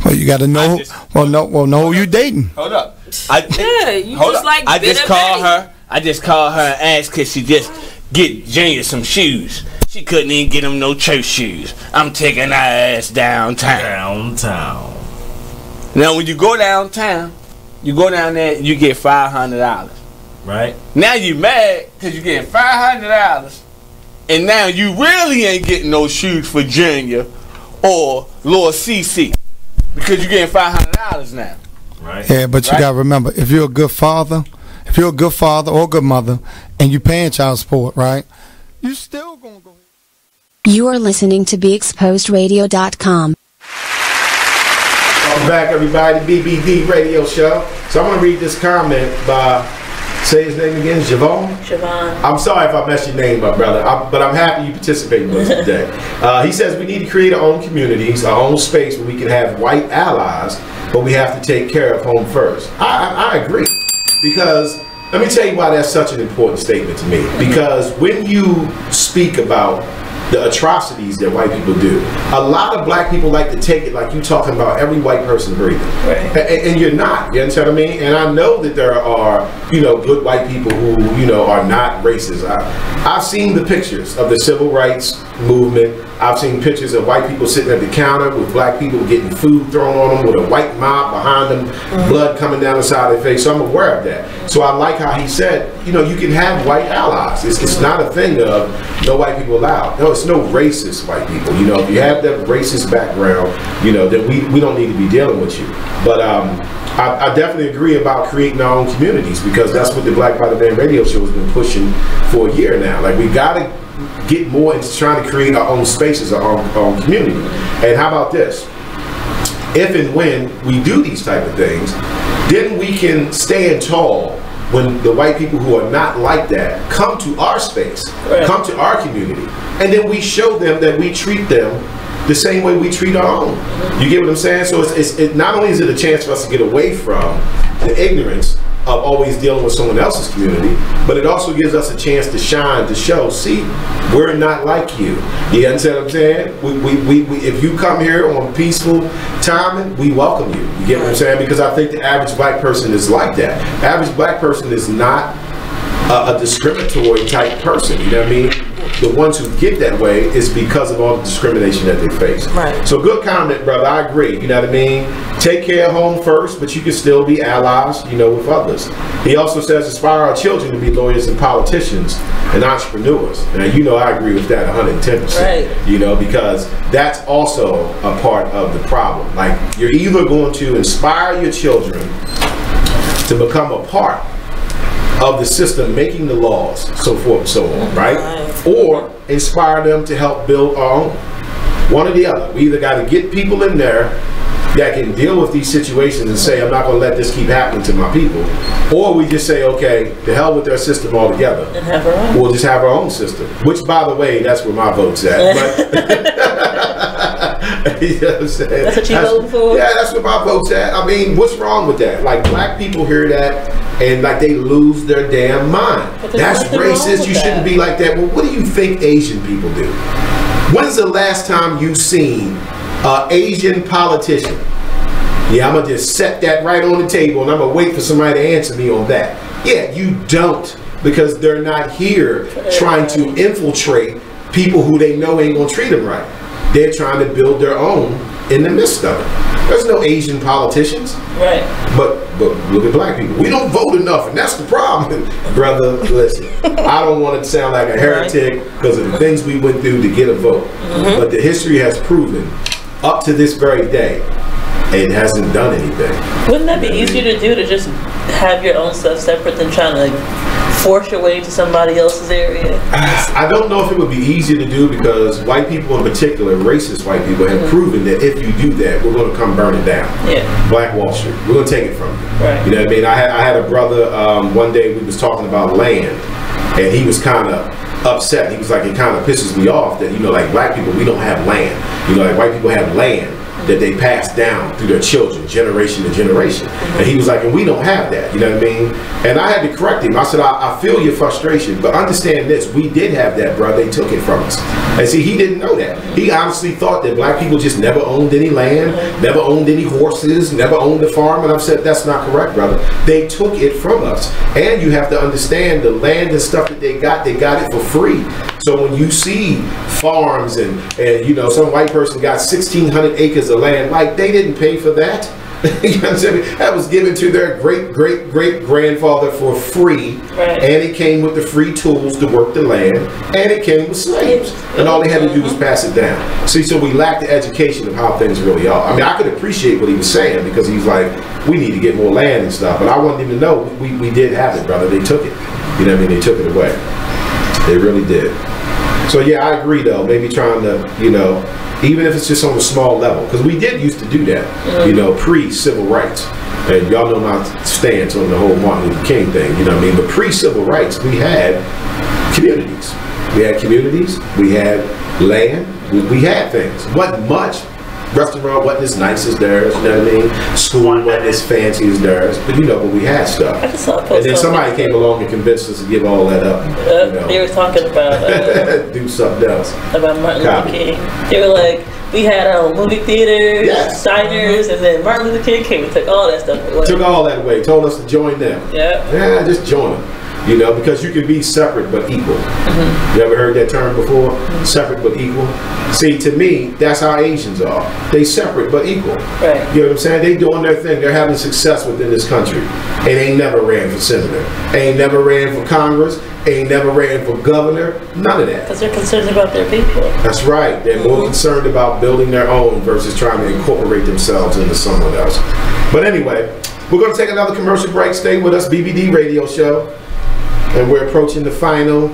Well, you got to know. Know who you dating. Hold up. You just like I just called her. I just called her and asked could she just get Junior some shoes. She couldn't even get him no church shoes. I'm taking her ass downtown. Now, when you go downtown, you go down there, you get $500. Right. Now you mad because you getting $500, and now you really ain't getting no shoes for Junior or Lord CC because you getting $500 now. Right. Yeah, but you gotta remember, if you're a good father or good mother, and you paying child support, right? You still gonna go. You are listening to BeExposedRadio.com. Welcome back, everybody. BBD Radio Show. So I'm gonna read this comment by. Say his name again, Javon? Javon. I'm sorry if I messed your name up, brother, but I'm happy you participated with us today. He says we need to create our own communities, our own space where we can have white allies, but we have to take care of home first. I agree. Because, let me tell you why that's such an important statement to me. Because when you speak about the atrocities that white people do, a lot of black people like to take it like you talking about every white person breathing. Right. And you're not, you understand what I mean? And I know that there are, good white people who, are not racist. I've seen the pictures of the civil rights movement. I've seen pictures of white people sitting at the counter with black people getting food thrown on them with a white mob behind them, blood coming down the side of their face. So I'm aware of that. So I like how he said, you can have white allies. It's not a thing of no white people allowed. No, it's no racist white people. If you have that racist background, then we don't need to be dealing with you. But I definitely agree about creating our own communities, because that's what the Black by the Man radio show has been pushing for a year now. Like, we got to get more into trying to create our own spaces, our own community. And how about this? If and when we do these type of things, then we can stand tall when the white people who are not like that come to our space, come to our community, and then we show them that we treat them the same way we treat our own. You get what I'm saying? So it's not only is it a chance for us to get away from the ignorance of always dealing with someone else's community, but it also gives us a chance to shine, to show, see, we're not like you. You understand what I'm saying? We if you come here on peaceful timing, we welcome you. You get what I'm saying? Because I think the average black person is like that. The average black person is not a discriminatory type person. You know what I mean? The ones who get that way is because of all the discrimination that they face. Right. So good comment, brother. I agree. You know what I mean? Take care of home first, but you can still be allies, with others. He also says inspire our children to be lawyers and politicians and entrepreneurs. And I agree with that 110%. Right. Because that's also a part of the problem. Like, you're either going to inspire your children to become a part of the system making the laws, so forth and so on, right? Or inspire them to help build our own. One or the other. We either got to get people in there that can deal with these situations and say, I'm not going to let this keep happening to my people. Or we just say, okay, the hell with their system altogether. And have our own. We'll just have our own system. Which, by the way, that's where my vote's at. You know what I'm saying? That's what you voting for? Yeah, that's where my vote's at. I mean, what's wrong with that? Like, black people hear that and like they lose their damn mind. That's racist. You shouldn't be like that. Well, what do you think Asian people do? When's the last time you seen an Asian politician? Yeah, I'm gonna just set that right on the table and I'm gonna wait for somebody to answer me on that. Yeah, you don't, because they're not here trying to infiltrate people who they know ain't gonna treat them right. They're trying to build their own in the midst of it. There's no Asian politicians. Right. But look at black people. We don't vote enough, and that's the problem. Brother, listen, I don't want to sound like a heretic because of the things we went through to get a vote. But the history has proven, up to this very day, it hasn't done anything. Wouldn't that be easier to do, to just have your own stuff separate than trying to force your way into somebody else's area? I don't know if it would be easier to do, because white people in particular, racist white people, have proven that if you do that, we're going to come burn it down. Yeah. Black Wall Street. We're going to take it from you. Right. You know what I mean? I had a brother, one day we was talking about land, and he was kind of upset. He was like, it kind of pisses me off that, like black people, we don't have land. Like white people have land that they pass down through their children, generation to generation. And he was like, and we don't have that, you know what I mean? And I had to correct him. I said, I feel your frustration, but understand this, we did have that, bro. They took it from us. And see, he didn't know that. He honestly thought that black people just never owned any land, never owned any horses, never owned a farm. And I've said, that's not correct, brother. They took it from us. And you have to understand the land and stuff that they got it for free. So when you see farms and some white person got 1,600 acres of land, like, they didn't pay for that. You know what I'm saying? That was given to their great grandfather for free, right. And it came with the free tools to work the land, and it came with slaves, and all they had to do was pass it down. See, so we lack the education of how things really are. I mean, I could appreciate what he was saying, because he's like, we need to get more land and stuff, but I wanted him to know we did have it, brother. They took it. You know what I mean? They took it away. They really did. So yeah, I agree though. Maybe trying to, even if it's just on a small level, because we did used to do that, pre-civil rights. And y'all know my stance on the whole Martin Luther King thing, you know what I mean? But pre-civil rights, we had communities. We had land, we had things. Wasn't much. Restaurant wasn't as nice as theirs, you know what I mean? School wasn't as fancy as theirs, but we had stuff. And then somebody came along and convinced us to give all that up. They were talking about do something else. About Martin Luther King. They were like, we had our movie theaters, diners, and then Martin Luther King came and took all that stuff away. Took all that away. Told us to join them. Yeah, just join them. Because you can be separate but equal. You ever heard that term before? Separate but equal. See, to me, that's how Asians are. They separate but equal. Right. You know what I'm saying? They doing their thing. They're having success within this country. And they never ran for senator. Ain't never ran for Congress. Ain't never ran for governor. None of that. Because they're concerned about their people. That's right. They're more concerned about building their own versus trying to incorporate themselves into someone else. But anyway, we're going to take another commercial break. Stay with us, BBD Radio Show. And we're approaching the final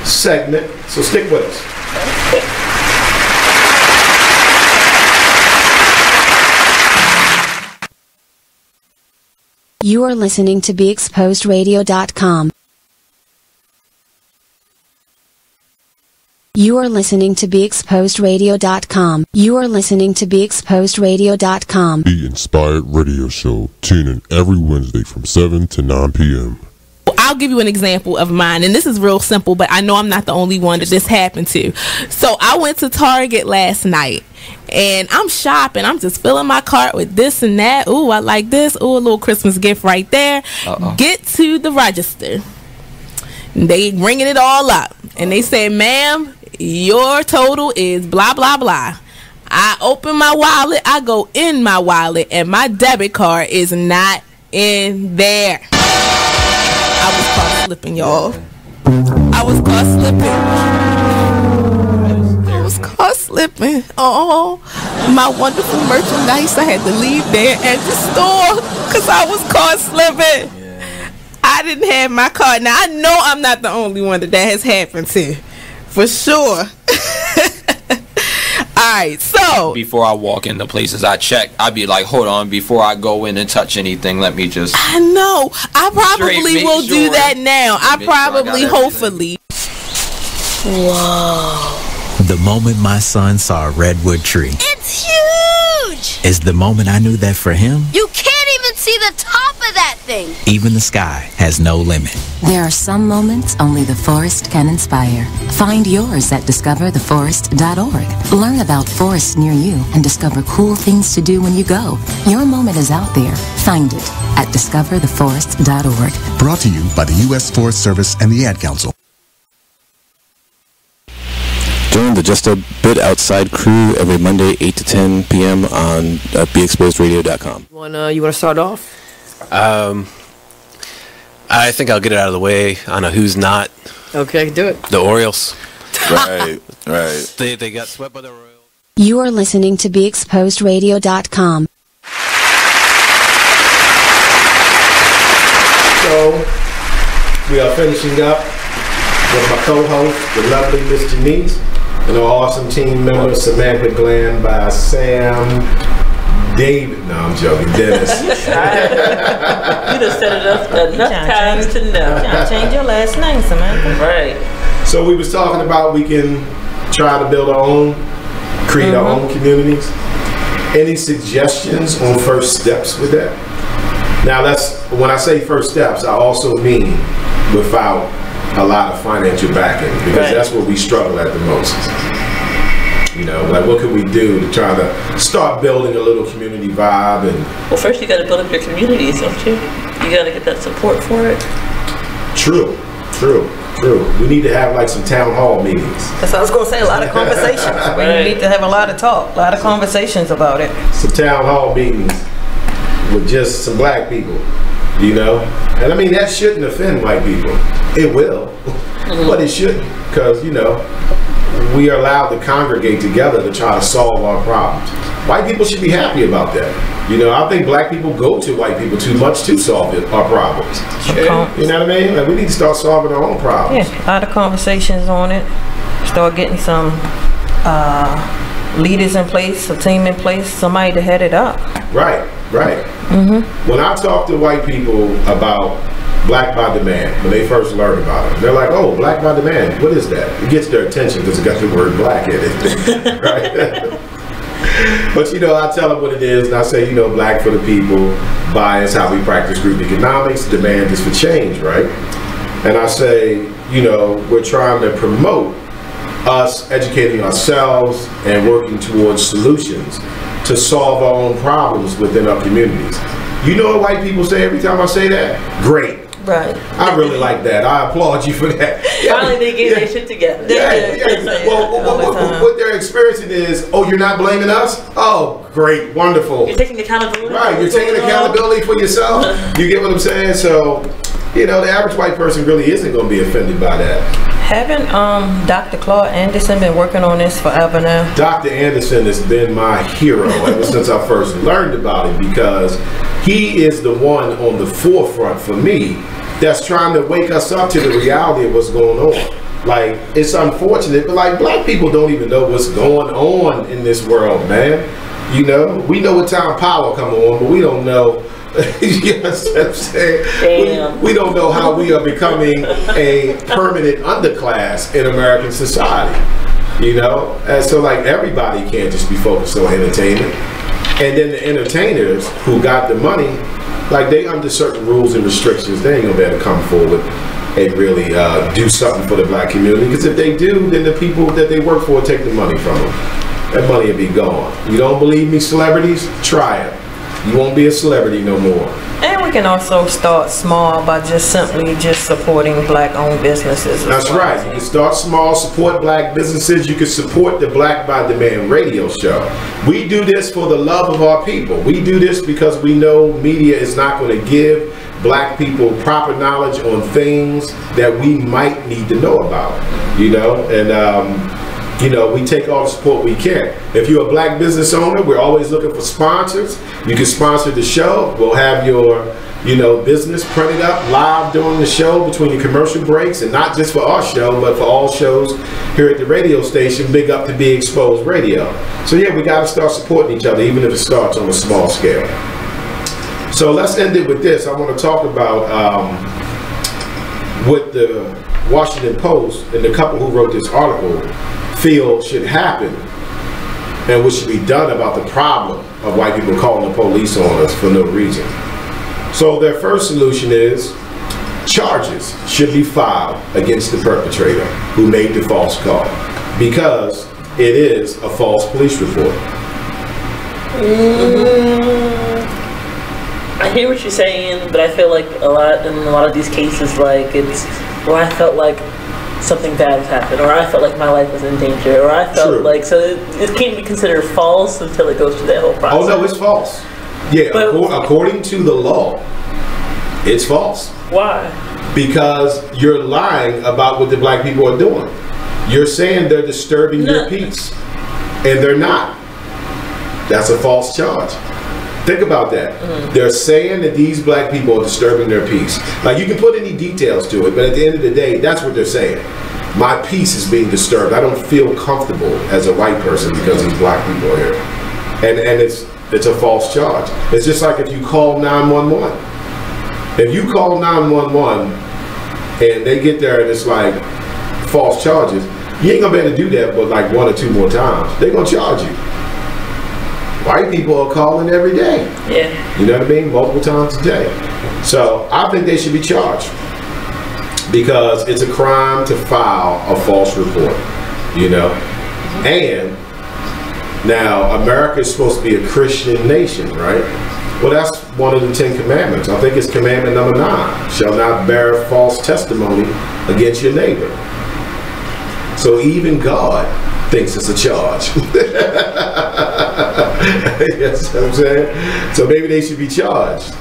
segment, so stick with us. You are listening to BeExposedRadio.com. You are listening to BeExposedRadio.com. You are listening to BeExposedRadio.com. Be Inspired Radio Show. Tune in every Wednesday from 7 to 9 p.m. I'll give you an example of mine, and this is real simple, but I know I'm not the only one that this happened to. So I went to Target last night, and I'm shopping. I'm just filling my cart with this and that. Ooh, I like this. Ooh, a little Christmas gift right there. Get to the register. They ringing it all up, and they say, ma'am, your total is blah, blah, blah. I open my wallet. I go in my wallet, and my debit card is not in there. I was caught slipping, y'all. I was caught slipping. Oh, my wonderful merchandise. I had to leave there at the store because I was caught slipping. I didn't have my card. Now, I know I'm not the only one that has happened to. For sure. Alright, so before I walk into places, I check. I'd be like, hold on, before I go in and touch anything, let me just. I know. I probably will do that now. Hopefully. Whoa. The moment my son saw a redwood tree. It's huge! Is the moment I knew that for him. You can't even see the top of that thing. Even the sky has no limit. There are some moments only the forest can inspire. Find yours at discovertheforest.org. Learn about forests near you and discover cool things to do when you go. Your moment is out there. Find it at discovertheforest.org. Brought to you by the U.S. Forest Service and the Ad Council. Join the Just a Bit Outside crew every Monday, 8 to 10 p.m. on BeExposedRadio.com. You want to start off? I think I'll get it out of the way on a who's not. Okay, do it. The Orioles. Right. They got swept by the Royals. You are listening to BeExposedRadio.com. So, we are finishing up with my co-host, the lovely Miss Janice, and our awesome team member, Samantha Glenn by Sam David. No, I'm joking. Dennis. You just set it up enough times to know. You trying to change your last name, Samantha. Right. So we was talking about we can try to build our own, create our own communities. Any suggestions on first steps with that? Now that's, when I say first steps, I also mean without a lot of financial backing, because that's where we struggle at the most. You know, like what can we do to try to start building a little community vibe? And well, first you got to build up your communities, don't you? You got to get that support for it. True. We need to have like some town hall meetings. That's what I was going to say, a lot of conversations. We need to have a lot of talk, a lot of conversations about it. Some town hall meetings with just some black people, you know? And I mean, that shouldn't offend white people. It will, but it shouldn't, because, you know, we are allowed to congregate together to try to solve our problems. White people should be happy about that. You know, I think black people go to white people too much to solve our problems. You know what I mean? Like, we need to start solving our own problems. Yeah, a lot of conversations on it. Start getting some leaders in place, a team in place, somebody to head it up. Right. When I talk to white people about Black by Demand, when they first learn about it, they're like, oh, Black by Demand, what is that? It gets their attention because it got the word black in it, right? But, you know, I tell them what it is, and I say, you know, black for the people, buy is how we practice group economics, demand is for change, right? And I say, you know, we're trying to promote us educating ourselves and working towards solutions to solve our own problems within our communities. You know what white people say every time I say that? Great. Right. I really like that. I applaud you for that. Finally, they get their shit together. Well, what they're experiencing is, oh, you're not blaming us? Oh, great, wonderful. You're taking accountability. Right, you're taking accountability for yourself. You get what I'm saying? So, you know, the average white person really isn't going to be offended by that. Haven't Dr. Claude Anderson been working on this forever now? Dr. Anderson has been my hero ever since I first learned about it, because he is the one on the forefront for me that's trying to wake us up to the reality of what's going on. Like, it's unfortunate, but like, black people don't even know what's going on in this world, man. You know, we know what time power come on, but we don't know. You know what I'm saying? We don't know how we are becoming a permanent underclass in American society. You know? And so like, everybody can't just be focused on entertainment. And then the entertainers who got the money, like, they under certain rules and restrictions, they ain't gonna be able to come forward and really do something for the black community. Because if they do, then the people that they work for take the money from them. That money will be gone. You don't believe me, celebrities? Try it. You won't be a celebrity no more. And we can also start small by just simply just supporting black-owned businesses. That's right. You can start small, support black businesses. You can support the Black by Demand radio show. We do this for the love of our people. We do this because we know media is not going to give black people proper knowledge on things that we might need to know about. You know, and you know, we take all the support we can. If you're a black business owner, we're always looking for sponsors. You can sponsor the show. We'll have your, you know, business printed up live during the show between the commercial breaks, and not just for our show, but for all shows here at the radio station. Big up to Be Exposed Radio. So yeah, we got to start supporting each other, even if it starts on a small scale. So let's end it with this. I want to talk about what the Washington Post and the couple who wrote this article feel should happen and what should be done about the problem of white people calling the police on us for no reason. So their first solution is charges should be filed against the perpetrator who made the false call, because it is a false police report. I hear what you're saying, but I feel like in a lot of these cases, like, it's where I felt like something bad has happened, or I felt like my life was in danger, or I felt like, so it can't be considered false until it goes through that whole process. Oh no, it's false. Yeah, but according to the law, it's false. Why? Because you're lying about what the black people are doing. You're saying they're disturbing your peace, and they're not. That's a false charge. Think about that. They're saying that these black people are disturbing their peace. Like, you can put any details to it, but at the end of the day, that's what they're saying. My peace is being disturbed. I don't feel comfortable as a white person because these black people are here. And it's a false charge. It's just like if you call 911. If you call 911 and they get there and it's like false charges, you ain't gonna be able to do that but like 1 or 2 more times. They're gonna charge you. White people are calling every day. Yeah. You know what I mean? Multiple times a day. So I think they should be charged because it's a crime to file a false report, you know? And now America is supposed to be a Christian nation, right? Well, that's one of the 10 commandments. I think it's commandment number 9. Shall not bear false testimony against your neighbor. So even God thinks it's a charge. Yes, what I'm saying? So maybe they should be charged.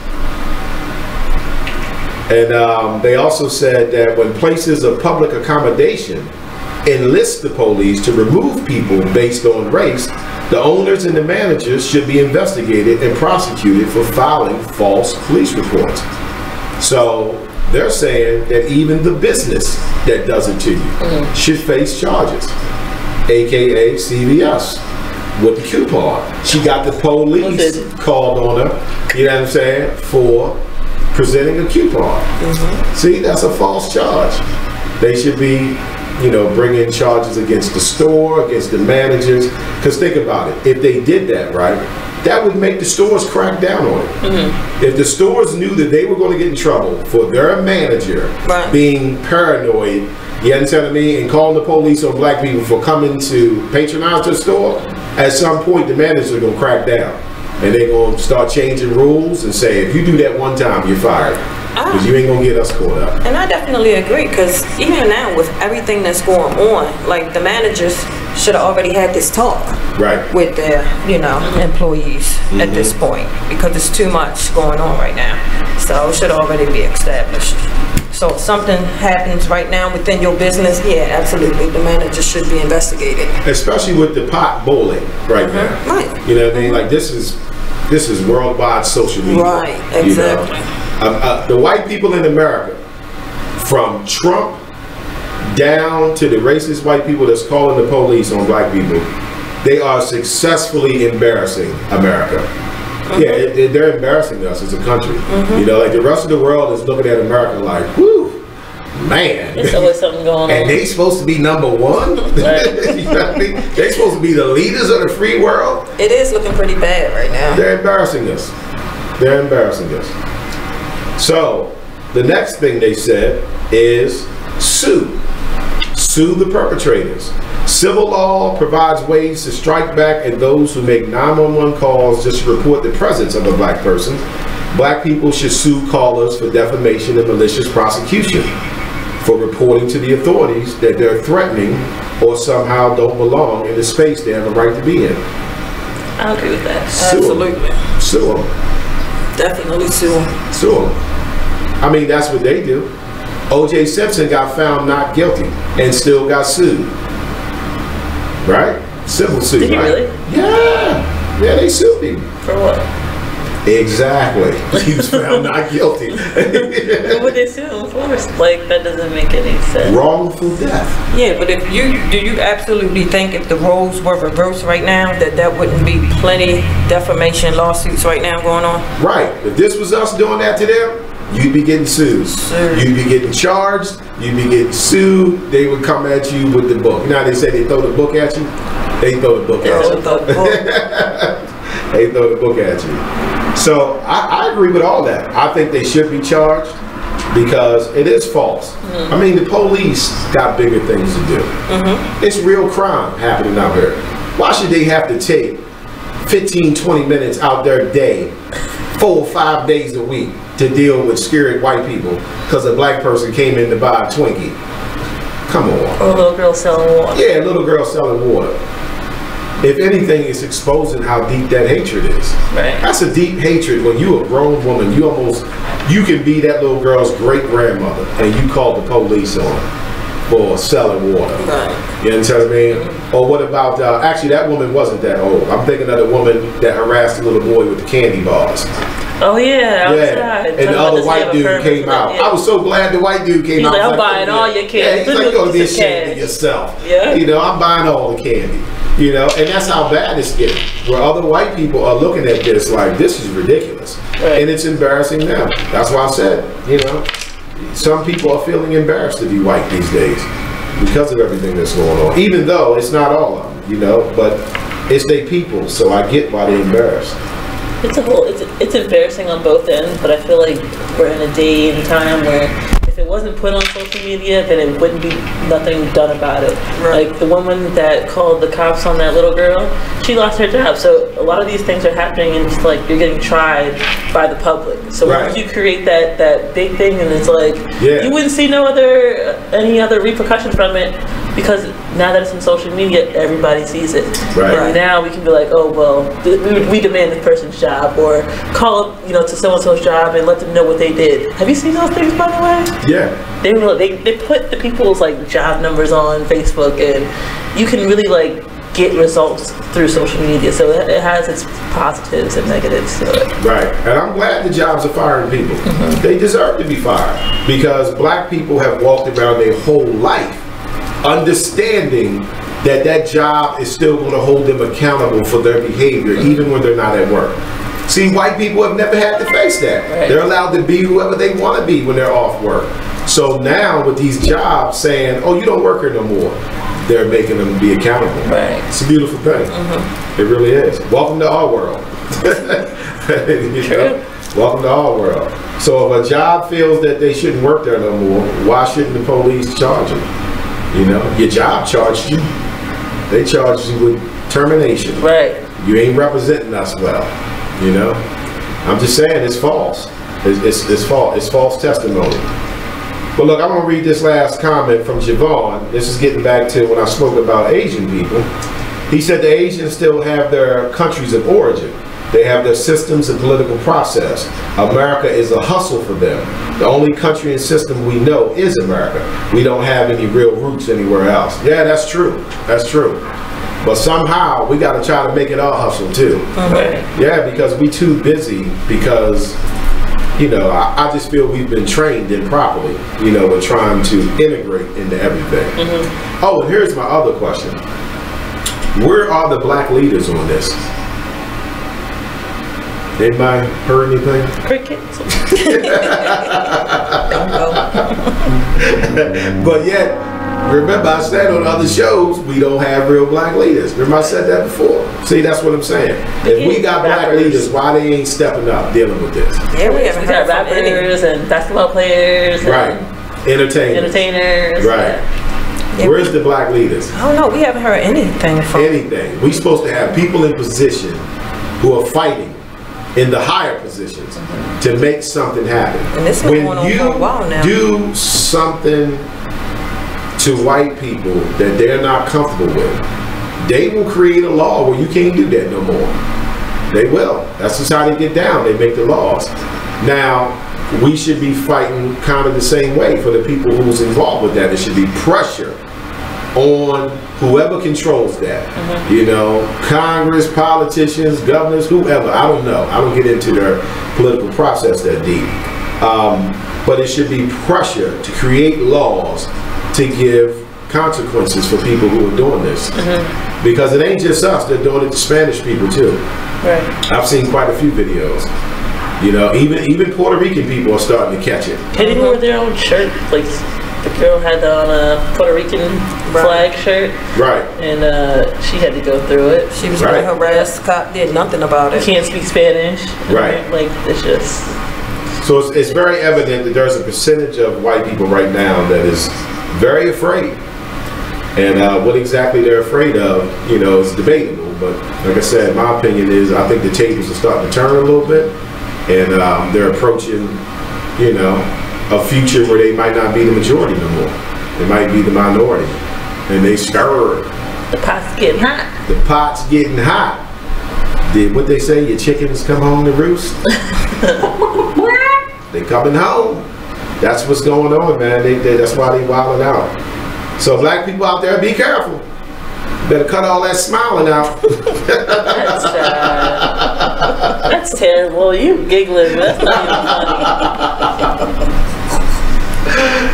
And they also said that when places of public accommodation enlist the police to remove people based on race, the owners and the managers should be investigated and prosecuted for filing false police reports. So they're saying that even the business that does it to you should face charges, aka CVS with the coupon. She got the police called on her, you know what I'm saying, for presenting a coupon. See, that's a false charge. They should be, you know, bringing charges against the store, against the managers. Because think about it, if they did that, right, that would make the stores crack down on it. If the stores knew that they were going to get in trouble for their manager being paranoid, you understand what I mean, and calling the police on black people for coming to patronize their store, at some point the managers are going to crack down. And they're going to start changing rules and say, if you do that one time, you're fired. Because you ain't going to get us caught up. And I definitely agree, because even now with everything that's going on, like the managers should have already had this talk with their, you know, employees at this point, because it's too much going on right now. So it should already be established. So if something happens right now within your business, yeah, absolutely, the manager should be investigated. Especially with the pot bowling right now. You know what I mean? Like this is worldwide social media. Right, exactly. You know? The white people in America, from Trump down to the racist white people that's calling the police on black people, they are successfully embarrassing America. Yeah, they're embarrassing us as a country. You know, like the rest of the world is looking at America like, whoo, man. There's always something going on. And they supposed to be number 1? You know what I mean? They supposed to be the leaders of the free world? It is looking pretty bad right now. They're embarrassing us. They're embarrassing us. So, the next thing they said is sue. Sue the perpetrators. Civil law provides ways to strike back at those who make 911 calls just to report the presence of a black person. Black people should sue callers for defamation and malicious prosecution for reporting to the authorities that they're threatening or somehow don't belong in the space they have a right to be in. I agree with that. Absolutely. Sue them. Definitely sue them. Sue them. I mean, that's what they do. O.J. Simpson got found not guilty and still got sued. Right? Civil suit, Did he really? Yeah. Yeah, they sued him. For what? Exactly. He was found not guilty. What would they sue him for? Like, that doesn't make any sense. Wrongful death. Yeah, but do you absolutely think if the roles were reversed right now that wouldn't be plenty defamation lawsuits right now going on? Right. If this was us doing that to them, you'd be getting sued. You'd be getting charged. You'd be getting sued. They would come at you with the book. Now they say they throw the book at you. They throw the book at you. They throw the book at you. So I agree with all that. I think they should be charged because it is false. I mean, the police got bigger things to do. It's real crime happening out there. Why should they have to take 15, 20 minutes out their day, 4 or 5 days a week to deal with scared white people because a black person came in to buy a Twinkie? Come on. Or a little girl selling water. Yeah, a little girl selling water. If anything, it's exposing how deep that hatred is. Right. That's a deep hatred when you a grown woman. You can be that little girl's great grandmother and you call the police on her. for selling water. Right. You understand what I mean? Or what about, actually that woman wasn't that old. I'm thinking of the woman that harassed the little boy with the candy bars. Oh yeah, outside. And the other white dude came out. I was so glad the white dude came out. He's like, I'm buying all your candy. Yeah, he's like, you're gonna be ashamed of yourself. Yeah. You know, I'm buying all the candy. You know, and that's how bad it's getting. Where other white people are looking at this like, this is ridiculous. Right. And it's embarrassing them. That's why I said, you know, some people are feeling embarrassed to be white these days because of everything that's going on. Even though it's not all of them, you know, but it's their people, so I get why they're embarrassed. It's embarrassing on both ends, but I feel like we're in a day and time where if it wasn't put on social media, then it wouldn't be nothing done about it. Right. Like the woman that called the cops on that little girl, she lost her job. So a lot of these things are happening, and it's like you're getting tried by the public. So once you create that big thing, and it's like you wouldn't see any other repercussions from it, because now that it's in social media, everybody sees it. Right. And now we can be like, oh well, we demand this person's job, or call to so-and-so's job and let them know what they did. Have you seen those things, by the way? Yeah. They put the people's like job numbers on Facebook, and you can really like get results through social media. So it has its positives and negatives to it. Right. And I'm glad the jobs are firing people. Mm-hmm. They deserve to be fired, because black people have walked around their whole life understanding that job is still going to hold them accountable for their behavior, even when they're not at work. See, white people have never had to face that. Right. They're allowed to be whoever they want to be when they're off work. So now with these jobs saying, oh, you don't work here no more, they're making them be accountable. Right. It's a beautiful thing. Mm-hmm. It really is. Welcome to our world. True. Welcome to our world. So if a job feels that they shouldn't work there no more, why shouldn't the police charge them? You know, your job charged you. They charged you with termination. Right. You ain't representing us well. You know, I'm just saying it's false. It's false. It's false testimony. But look, I'm gonna read this last comment from Javon. This is getting back to when I spoke about Asian people. He said the Asians still have their countries of origin. They have their systems and political process. America is a hustle for them. The only country and system we know is America. We don't have any real roots anywhere else. Yeah, that's true. That's true. But somehow we got to try to make it our hustle too. Okay. Yeah, because we too busy, because I just feel we've been trained improperly. We're trying to integrate into everything. Mm-hmm. Oh, and here's my other question. Where are the black leaders on this? Anybody heard anything? Crickets. But yet, remember I said on other shows, we don't have real black leaders. Remember I said that before? See, that's what I'm saying. If we got black leaders, why they ain't stepping up dealing with this? Yeah, we got rappers and basketball players. Right. Entertainers. Right. Yeah, where's the black leaders? I don't know. We haven't heard anything from anything. We supposed to have people in position who are fighting in the higher positions to make something happen. And this is going on for a while now. Do something to white people that they're not comfortable with, they will create a law where you can't do that no more. They will. That's just how they get down. They make the laws. Now, we should be fighting kind of the same way for the people who's involved with that. There should be pressure on whoever controls that. Mm-hmm. Congress, politicians, governors, whoever. I don't know. I don't get into their political process that deep. But it should be pressure to create laws to give consequences for people who are doing this. Mm-hmm. Because it ain't just us. They're doing it to Spanish people too. Right. I've seen quite a few videos. Even Puerto Rican people are starting to catch it. They didn't wear their own shirt. Like the girl had on a Puerto Rican flag shirt. Right. And she had to go through it. She was being harassed. Cop did nothing about it. Can't speak Spanish. Right. Like it's just. So it's very evident that there's a percentage of white people right now that is very afraid. And what exactly they're afraid of, is debatable. But like I said, my opinion is I think the tables are starting to turn a little bit. And they're approaching, a future where they might not be the majority no more. They might be the minority. And they scared. The pot's getting hot. The pot's getting hot. Did what they say, your chickens come home to roost? They coming home. That's what's going on, man. That's why they wilding out. So black people out there, be careful. Better cut all that smiling out. That's terrible. You giggling. That's not even funny.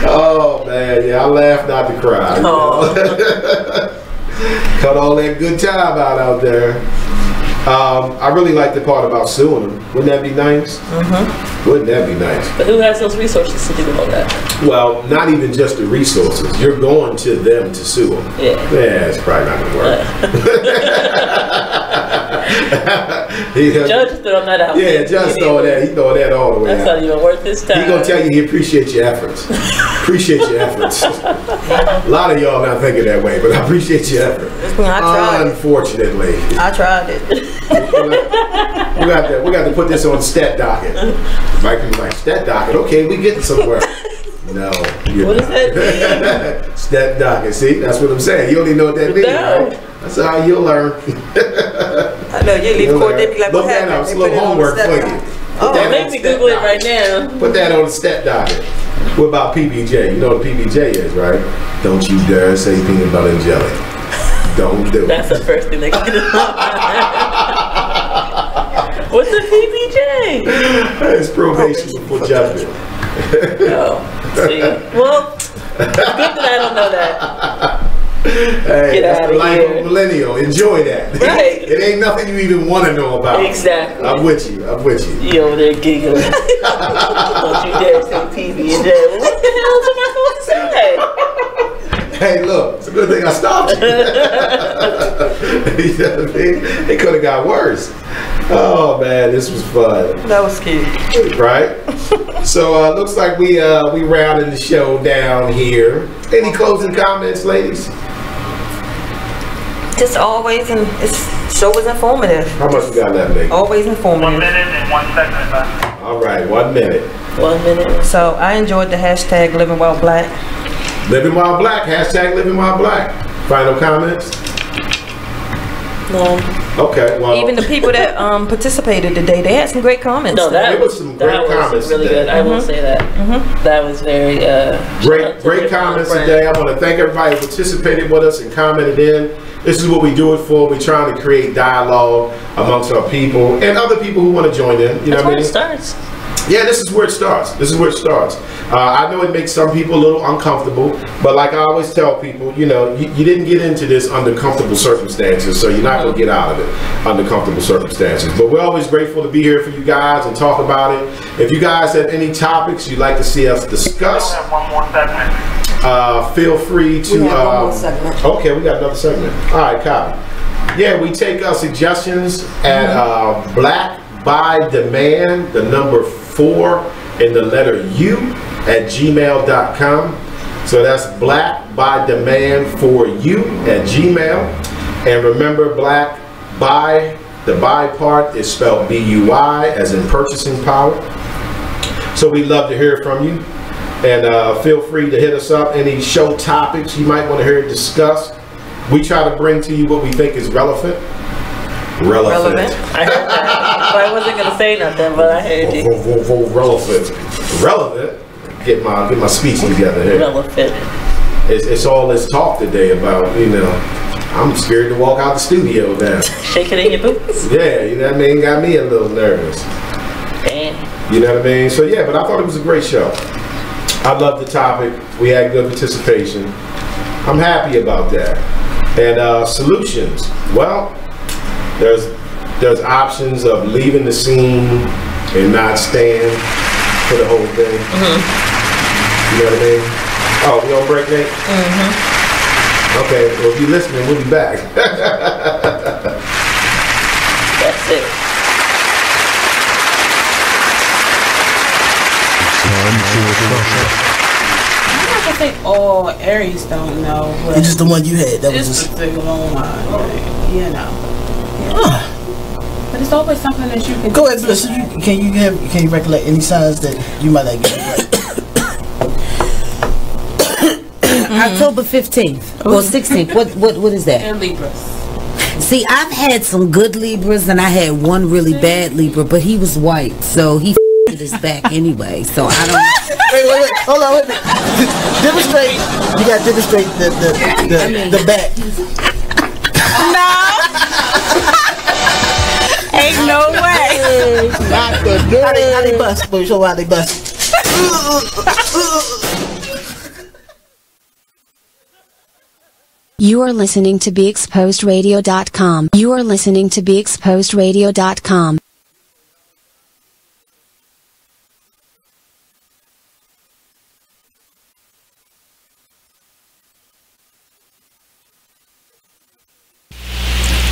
Oh man, yeah, I laugh not to cry. Cut all that good time out there. I really like the part about suing them. Wouldn't that be nice? Wouldn't that be nice? But who has those resources to do all that? Well, not even just the resources. You're going to them to sue them. Yeah, it's probably not gonna work. Judge throwing that out. Yeah, Judge throwing that. He throwing that all the way That's out. not even worth his time. He gonna tell you he appreciates your efforts. Appreciate your efforts. A lot of y'all not thinking that way, but I appreciate your effort. I tried. Unfortunately, I tried it. we got to put this on stat docket. Mike was like, stat docket. Okay, we getting somewhere. No. What does that mean? Stat docket. See, that's what I'm saying. You don't even know what that means, right? That's how you'll learn. I know you leave court, they be like, look that up. It's a little homework for you. Make me Google it right now. Put that on the stat docket. What about PBJ? You know what PBJ is, right? Don't you dare say peanut butter and jelly. Don't do it. That's the first thing they get to What's a PBJ? It's probation before judgment. See. Well, it's good that I don't know that. Hey, that's the life of a millennial. Enjoy that. Right. It ain't nothing you even want to know about. Exactly. I'm with you. You over there giggling. Don't you dare say PB&J. Well, what the hell am I supposed to say? Hey, look, it's a good thing I stopped you. You know what I mean? It could have got worse. Oh man, this was fun. That was cute. Right? So looks like we rounded the show down here. Any closing comments, ladies? Just always, and this show was informative. How much we got left, Nate? Always informative. 1 minute and 1 second left. All right, 1 minute. 1 minute. So I enjoyed the hashtag Living While Black. Living While Black, hashtag Living While Black. Final comments? No. Okay, well. Even the people that participated today, they had some great comments. No, that was some great comments really today. good. I will say that. That was very great comments today. I want to thank everybody who participated with us and commented in. This is what we do it for. We're trying to create dialogue amongst our people and other people who want to join in. You know what I mean? That's where it starts. Yeah, this is where it starts. This is where it starts. I know it makes some people a little uncomfortable, but like I always tell people, you know, you didn't get into this under comfortable circumstances, so you're not going to get out of it under comfortable circumstances. But we're always grateful to be here for you guys and talk about it. If you guys have any topics you'd like to see us discuss, We have one more segment. feel free to. We have one more segment. Okay, we got another segment. All right, copy. Yeah, we take suggestions at Black by Demand, the number 4 and the letter U at gmail.com. So that's Black by Demand for you at Gmail. And remember, Black by, the by part is spelled B-U-I as in purchasing power. So we'd love to hear from you. And feel free to hit us up. Any show topics you might want to hear discussed. We try to bring to you what we think is relevant. I heard that. But I wasn't gonna say nothing, but I heard you. Relevant. Get my speech together here. Relevant. It's all this talk today about, you know, I'm scared to walk out the studio now. Shaking in your boots. Yeah, you know what I mean? Got me a little nervous. Damn. You know what I mean? So yeah, but I thought it was a great show. I love the topic. We had good participation. I'm happy about that. And solutions. Well, there's options of leaving the scene and not staying for the whole thing. You know what I mean? Oh, we on break, Nate? Okay, well if you're listening, we'll be back. That's it. I think all Aries don't know. It's just the one you had. That was just a long line, you know. But it's always something that you can go ahead, Melissa. Can you recollect any signs that you might not get right? October 15th or 16th. What is that? They're Libras. See, I've had some good Libras and I had one really bad Libra, but he was white, so he his back anyway. So I don't. Wait, hold on, wait a minute. Demonstrate. You got to demonstrate the back. No. Ain't no way. Not the how they bust? Boy, show how they bust. You are listening to BeExposedRadio.com. You are listening to BeExposedRadio.com.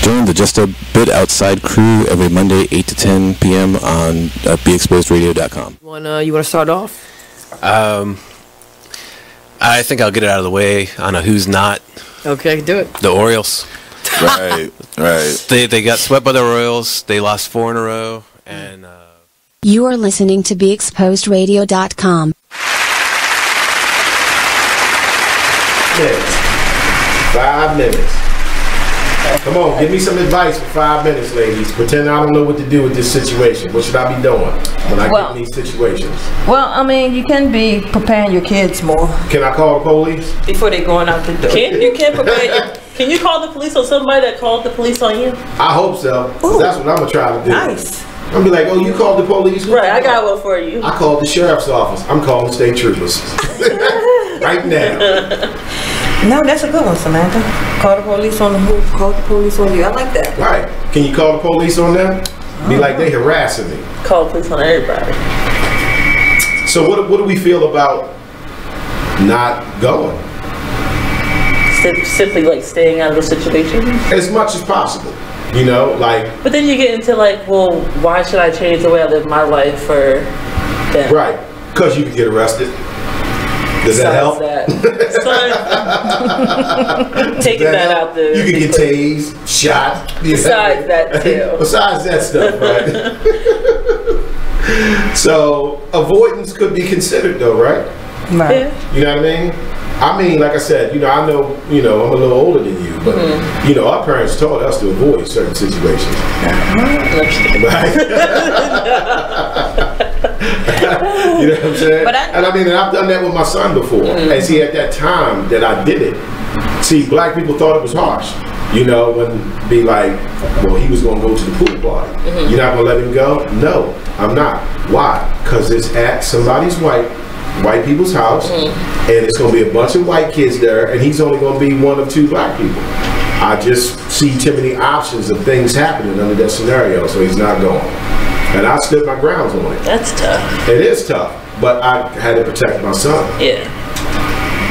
Join the Just a Bit Outside crew every Monday, 8 to 10 p.m. on BeExposedRadio.com. You want to start off? I think I'll get it out of the way on a who's not. Okay, do it. The Orioles. Right. They got swept by the Royals. They lost 4 in a row, and You are listening to BeExposedRadio.com. 5 minutes. Come on, give me some advice for 5 minutes, ladies. Pretend I don't know what to do with this situation. What should I be doing when I get in these situations? Well, I mean, you can be preparing your kids more. Can I call the police? Before they going out the door. You can't prepare Can you call the police on somebody that called the police on you? I hope so. 'Cause that's what I'm going to try to do. Nice. I'm going to be like, oh, you called the police? Right, I got one for you. I called the sheriff's office. I'm calling state troopers. Right now. No, that's a good one, Samantha. Call the police on who? Call the police on you. I like that. Right. Can you call the police on them? Be like, they harassing me. Call the police on everybody. So what do we feel about not going? Simply like staying out of the situation? As much as possible. You know, like... But then you get into like, well, why should I change the way I live my life for them? Right. Because you could get arrested. Does that help? Taking that out there. You could get tased, shot. Besides that too. Besides that stuff, right? So avoidance could be considered though, right? Right. Yeah. You know what I mean? I mean, like I said, I know, I'm a little older than you, but, our parents taught us to avoid certain situations. Right? You know what I'm saying? And I've done that with my son before. And see, at that time that I did it, black people thought it was harsh. When be like, well, he was going to go to the pool party. You're not going to let him go? No, I'm not. Why? Because it's at somebody's white people's house, and it's going to be a bunch of white kids there, and he's only going to be one of 2 black people. I just see too many options of things happening under that scenario, so he's not going. And I stood my grounds on it. That's tough. It is tough, but I had to protect my son. Yeah.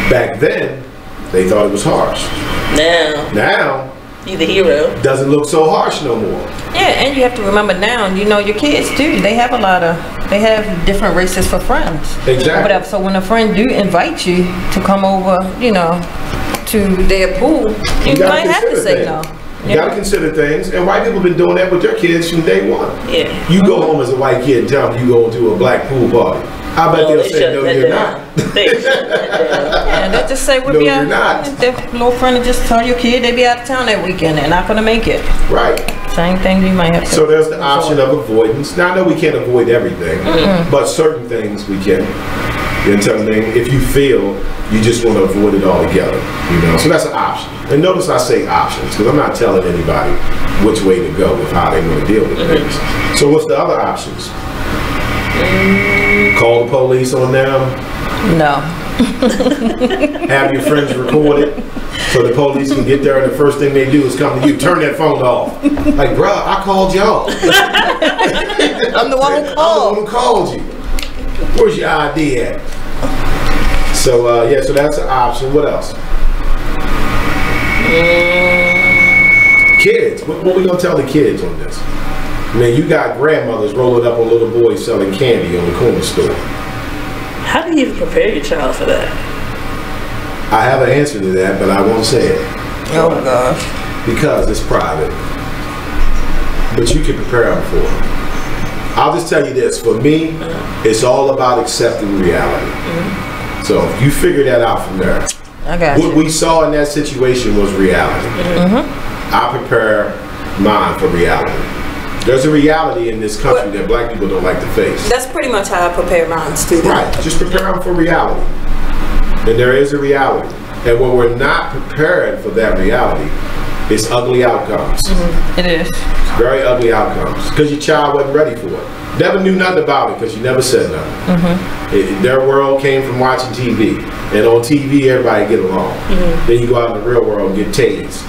Back then, they thought it was harsh. Now, you're the hero. Doesn't look so harsh no more. Yeah, and you have to remember now, your kids too, they have different races for friends. Exactly. Whatever. So when a friend do invite you to come over, to their pool, you might have to say no. You gotta consider things, and white people have been doing that with their kids from day one. Yeah. You go home as a white kid and tell them you go to a black pool party. I bet they'll say, no, you're not. Yeah, they'll just say, no, you're not. Their little friend will just tell your kid they be out of town that weekend. They're not going to make it. Right. Same thing you might have to. So there's the option of avoidance. Now, I know we can't avoid everything, but certain things we can. You know what I'm saying? If you feel you just want to avoid it altogether, So that's an option. And notice I say options, because I'm not telling anybody which way to go with how they want to deal with things. So what's the other options? Call the police on them? No. Have your friends record it so the police can get there, and the first thing they do is come to you. Turn that phone off. Like, bruh, I called y'all. I'm the one who called. I'm the one who called you. Where's your ID at? So, so that's an option. What else? Kids. What we going to tell the kids on this? Man, you got grandmothers rolling up on little boys selling candy on the corner store. How do you even prepare your child for that? I have an answer to that, but I won't say it. Oh gosh. Because it's private. But you can prepare them for it. I'll just tell you this. For me, it's all about accepting reality. So if you figure that out from there. I got what we saw in that situation was reality. I prepare mine for reality. There's a reality in this country that black people don't like to face. That's pretty much how I prepare mine too. Right. Just prepare them for reality. And there is a reality. And when we're not prepared for that reality, it's ugly outcomes. It is. It's very ugly outcomes. Because your child wasn't ready for it. Never knew nothing about it because you never said nothing. Their world came from watching TV. And on TV, everybody get along. Then you go out in the real world and get tased.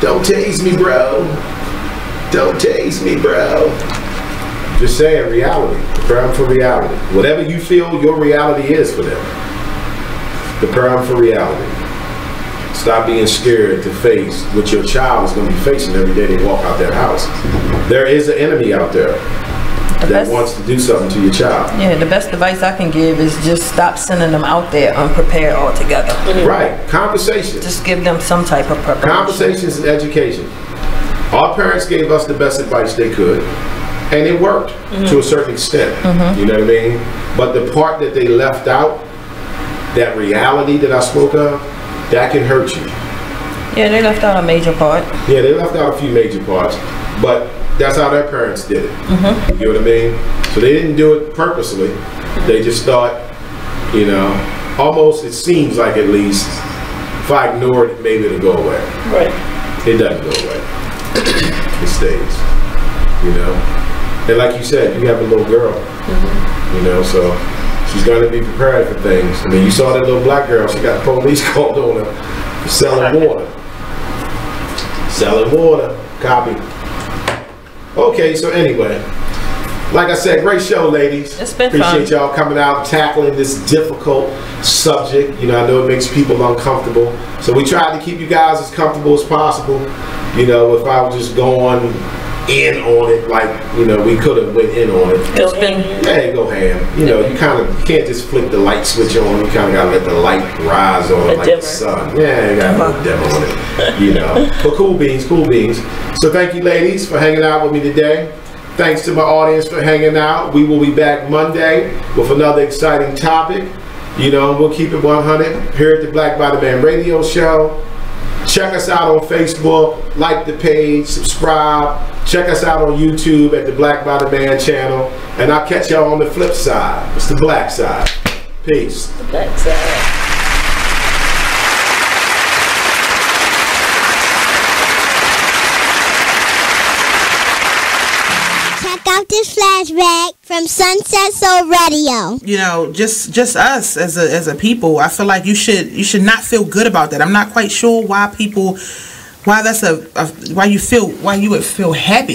Don't tase me, bro. Don't tase me, bro. Just saying, reality. Prepare them for reality. Whatever you feel your reality is for them. Prepare them for reality. Stop being scared to face what your child is going to be facing every day they walk out their house. There is an enemy out there that wants to do something to your child. Yeah, the best advice I can give is just stop sending them out there unprepared altogether. Right. Conversation. Just give them some type of preparation. Conversations and education. Our parents gave us the best advice they could, and it worked to a certain extent. You know what I mean? But the part that they left out, that reality that I spoke of, that can hurt you. Yeah, they left out a major part. Yeah, they left out a few major parts, but that's how their parents did it. You know what I mean? So they didn't do it purposely. They just thought, you know, almost it seems like at least, if I ignore it, maybe it'll go away. Right. It doesn't go away. It stays. You know? And like you said, you have a little girl. You know, so she's going to be prepared for things. I mean, you saw that little black girl, she got police called on her for selling water. Selling water. Copy. Okay, so anyway, like I said, great show, ladies. It's been Appreciate fun. y'all coming out and tackling this difficult subject. You know, I know it makes people uncomfortable. So we tried to keep you guys as comfortable as possible. You know, if I was just going in on it, like, you know, we could have went in on it. It's been, yeah, go ham. You know, you can't just flick the light switch on. You kind of got to let the light rise on like the sun. Yeah, you got to put dim on it. You know, but cool beans, cool beans. So thank you, ladies, for hanging out with me today. Thanks to my audience for hanging out. We will be back Monday with another exciting topic. You know, we'll keep it 100 here at the Black Body Man Radio Show. Check us out on Facebook, like the page, subscribe. Check us out on YouTube at the Black Body Man channel. And I'll catch y'all on the flip side. It's the black side. Peace. The black side. Out this flashback from Sunset Soul Radio. You know, just us as a people, I feel like you should not feel good about that. I'm not quite sure why you would feel happy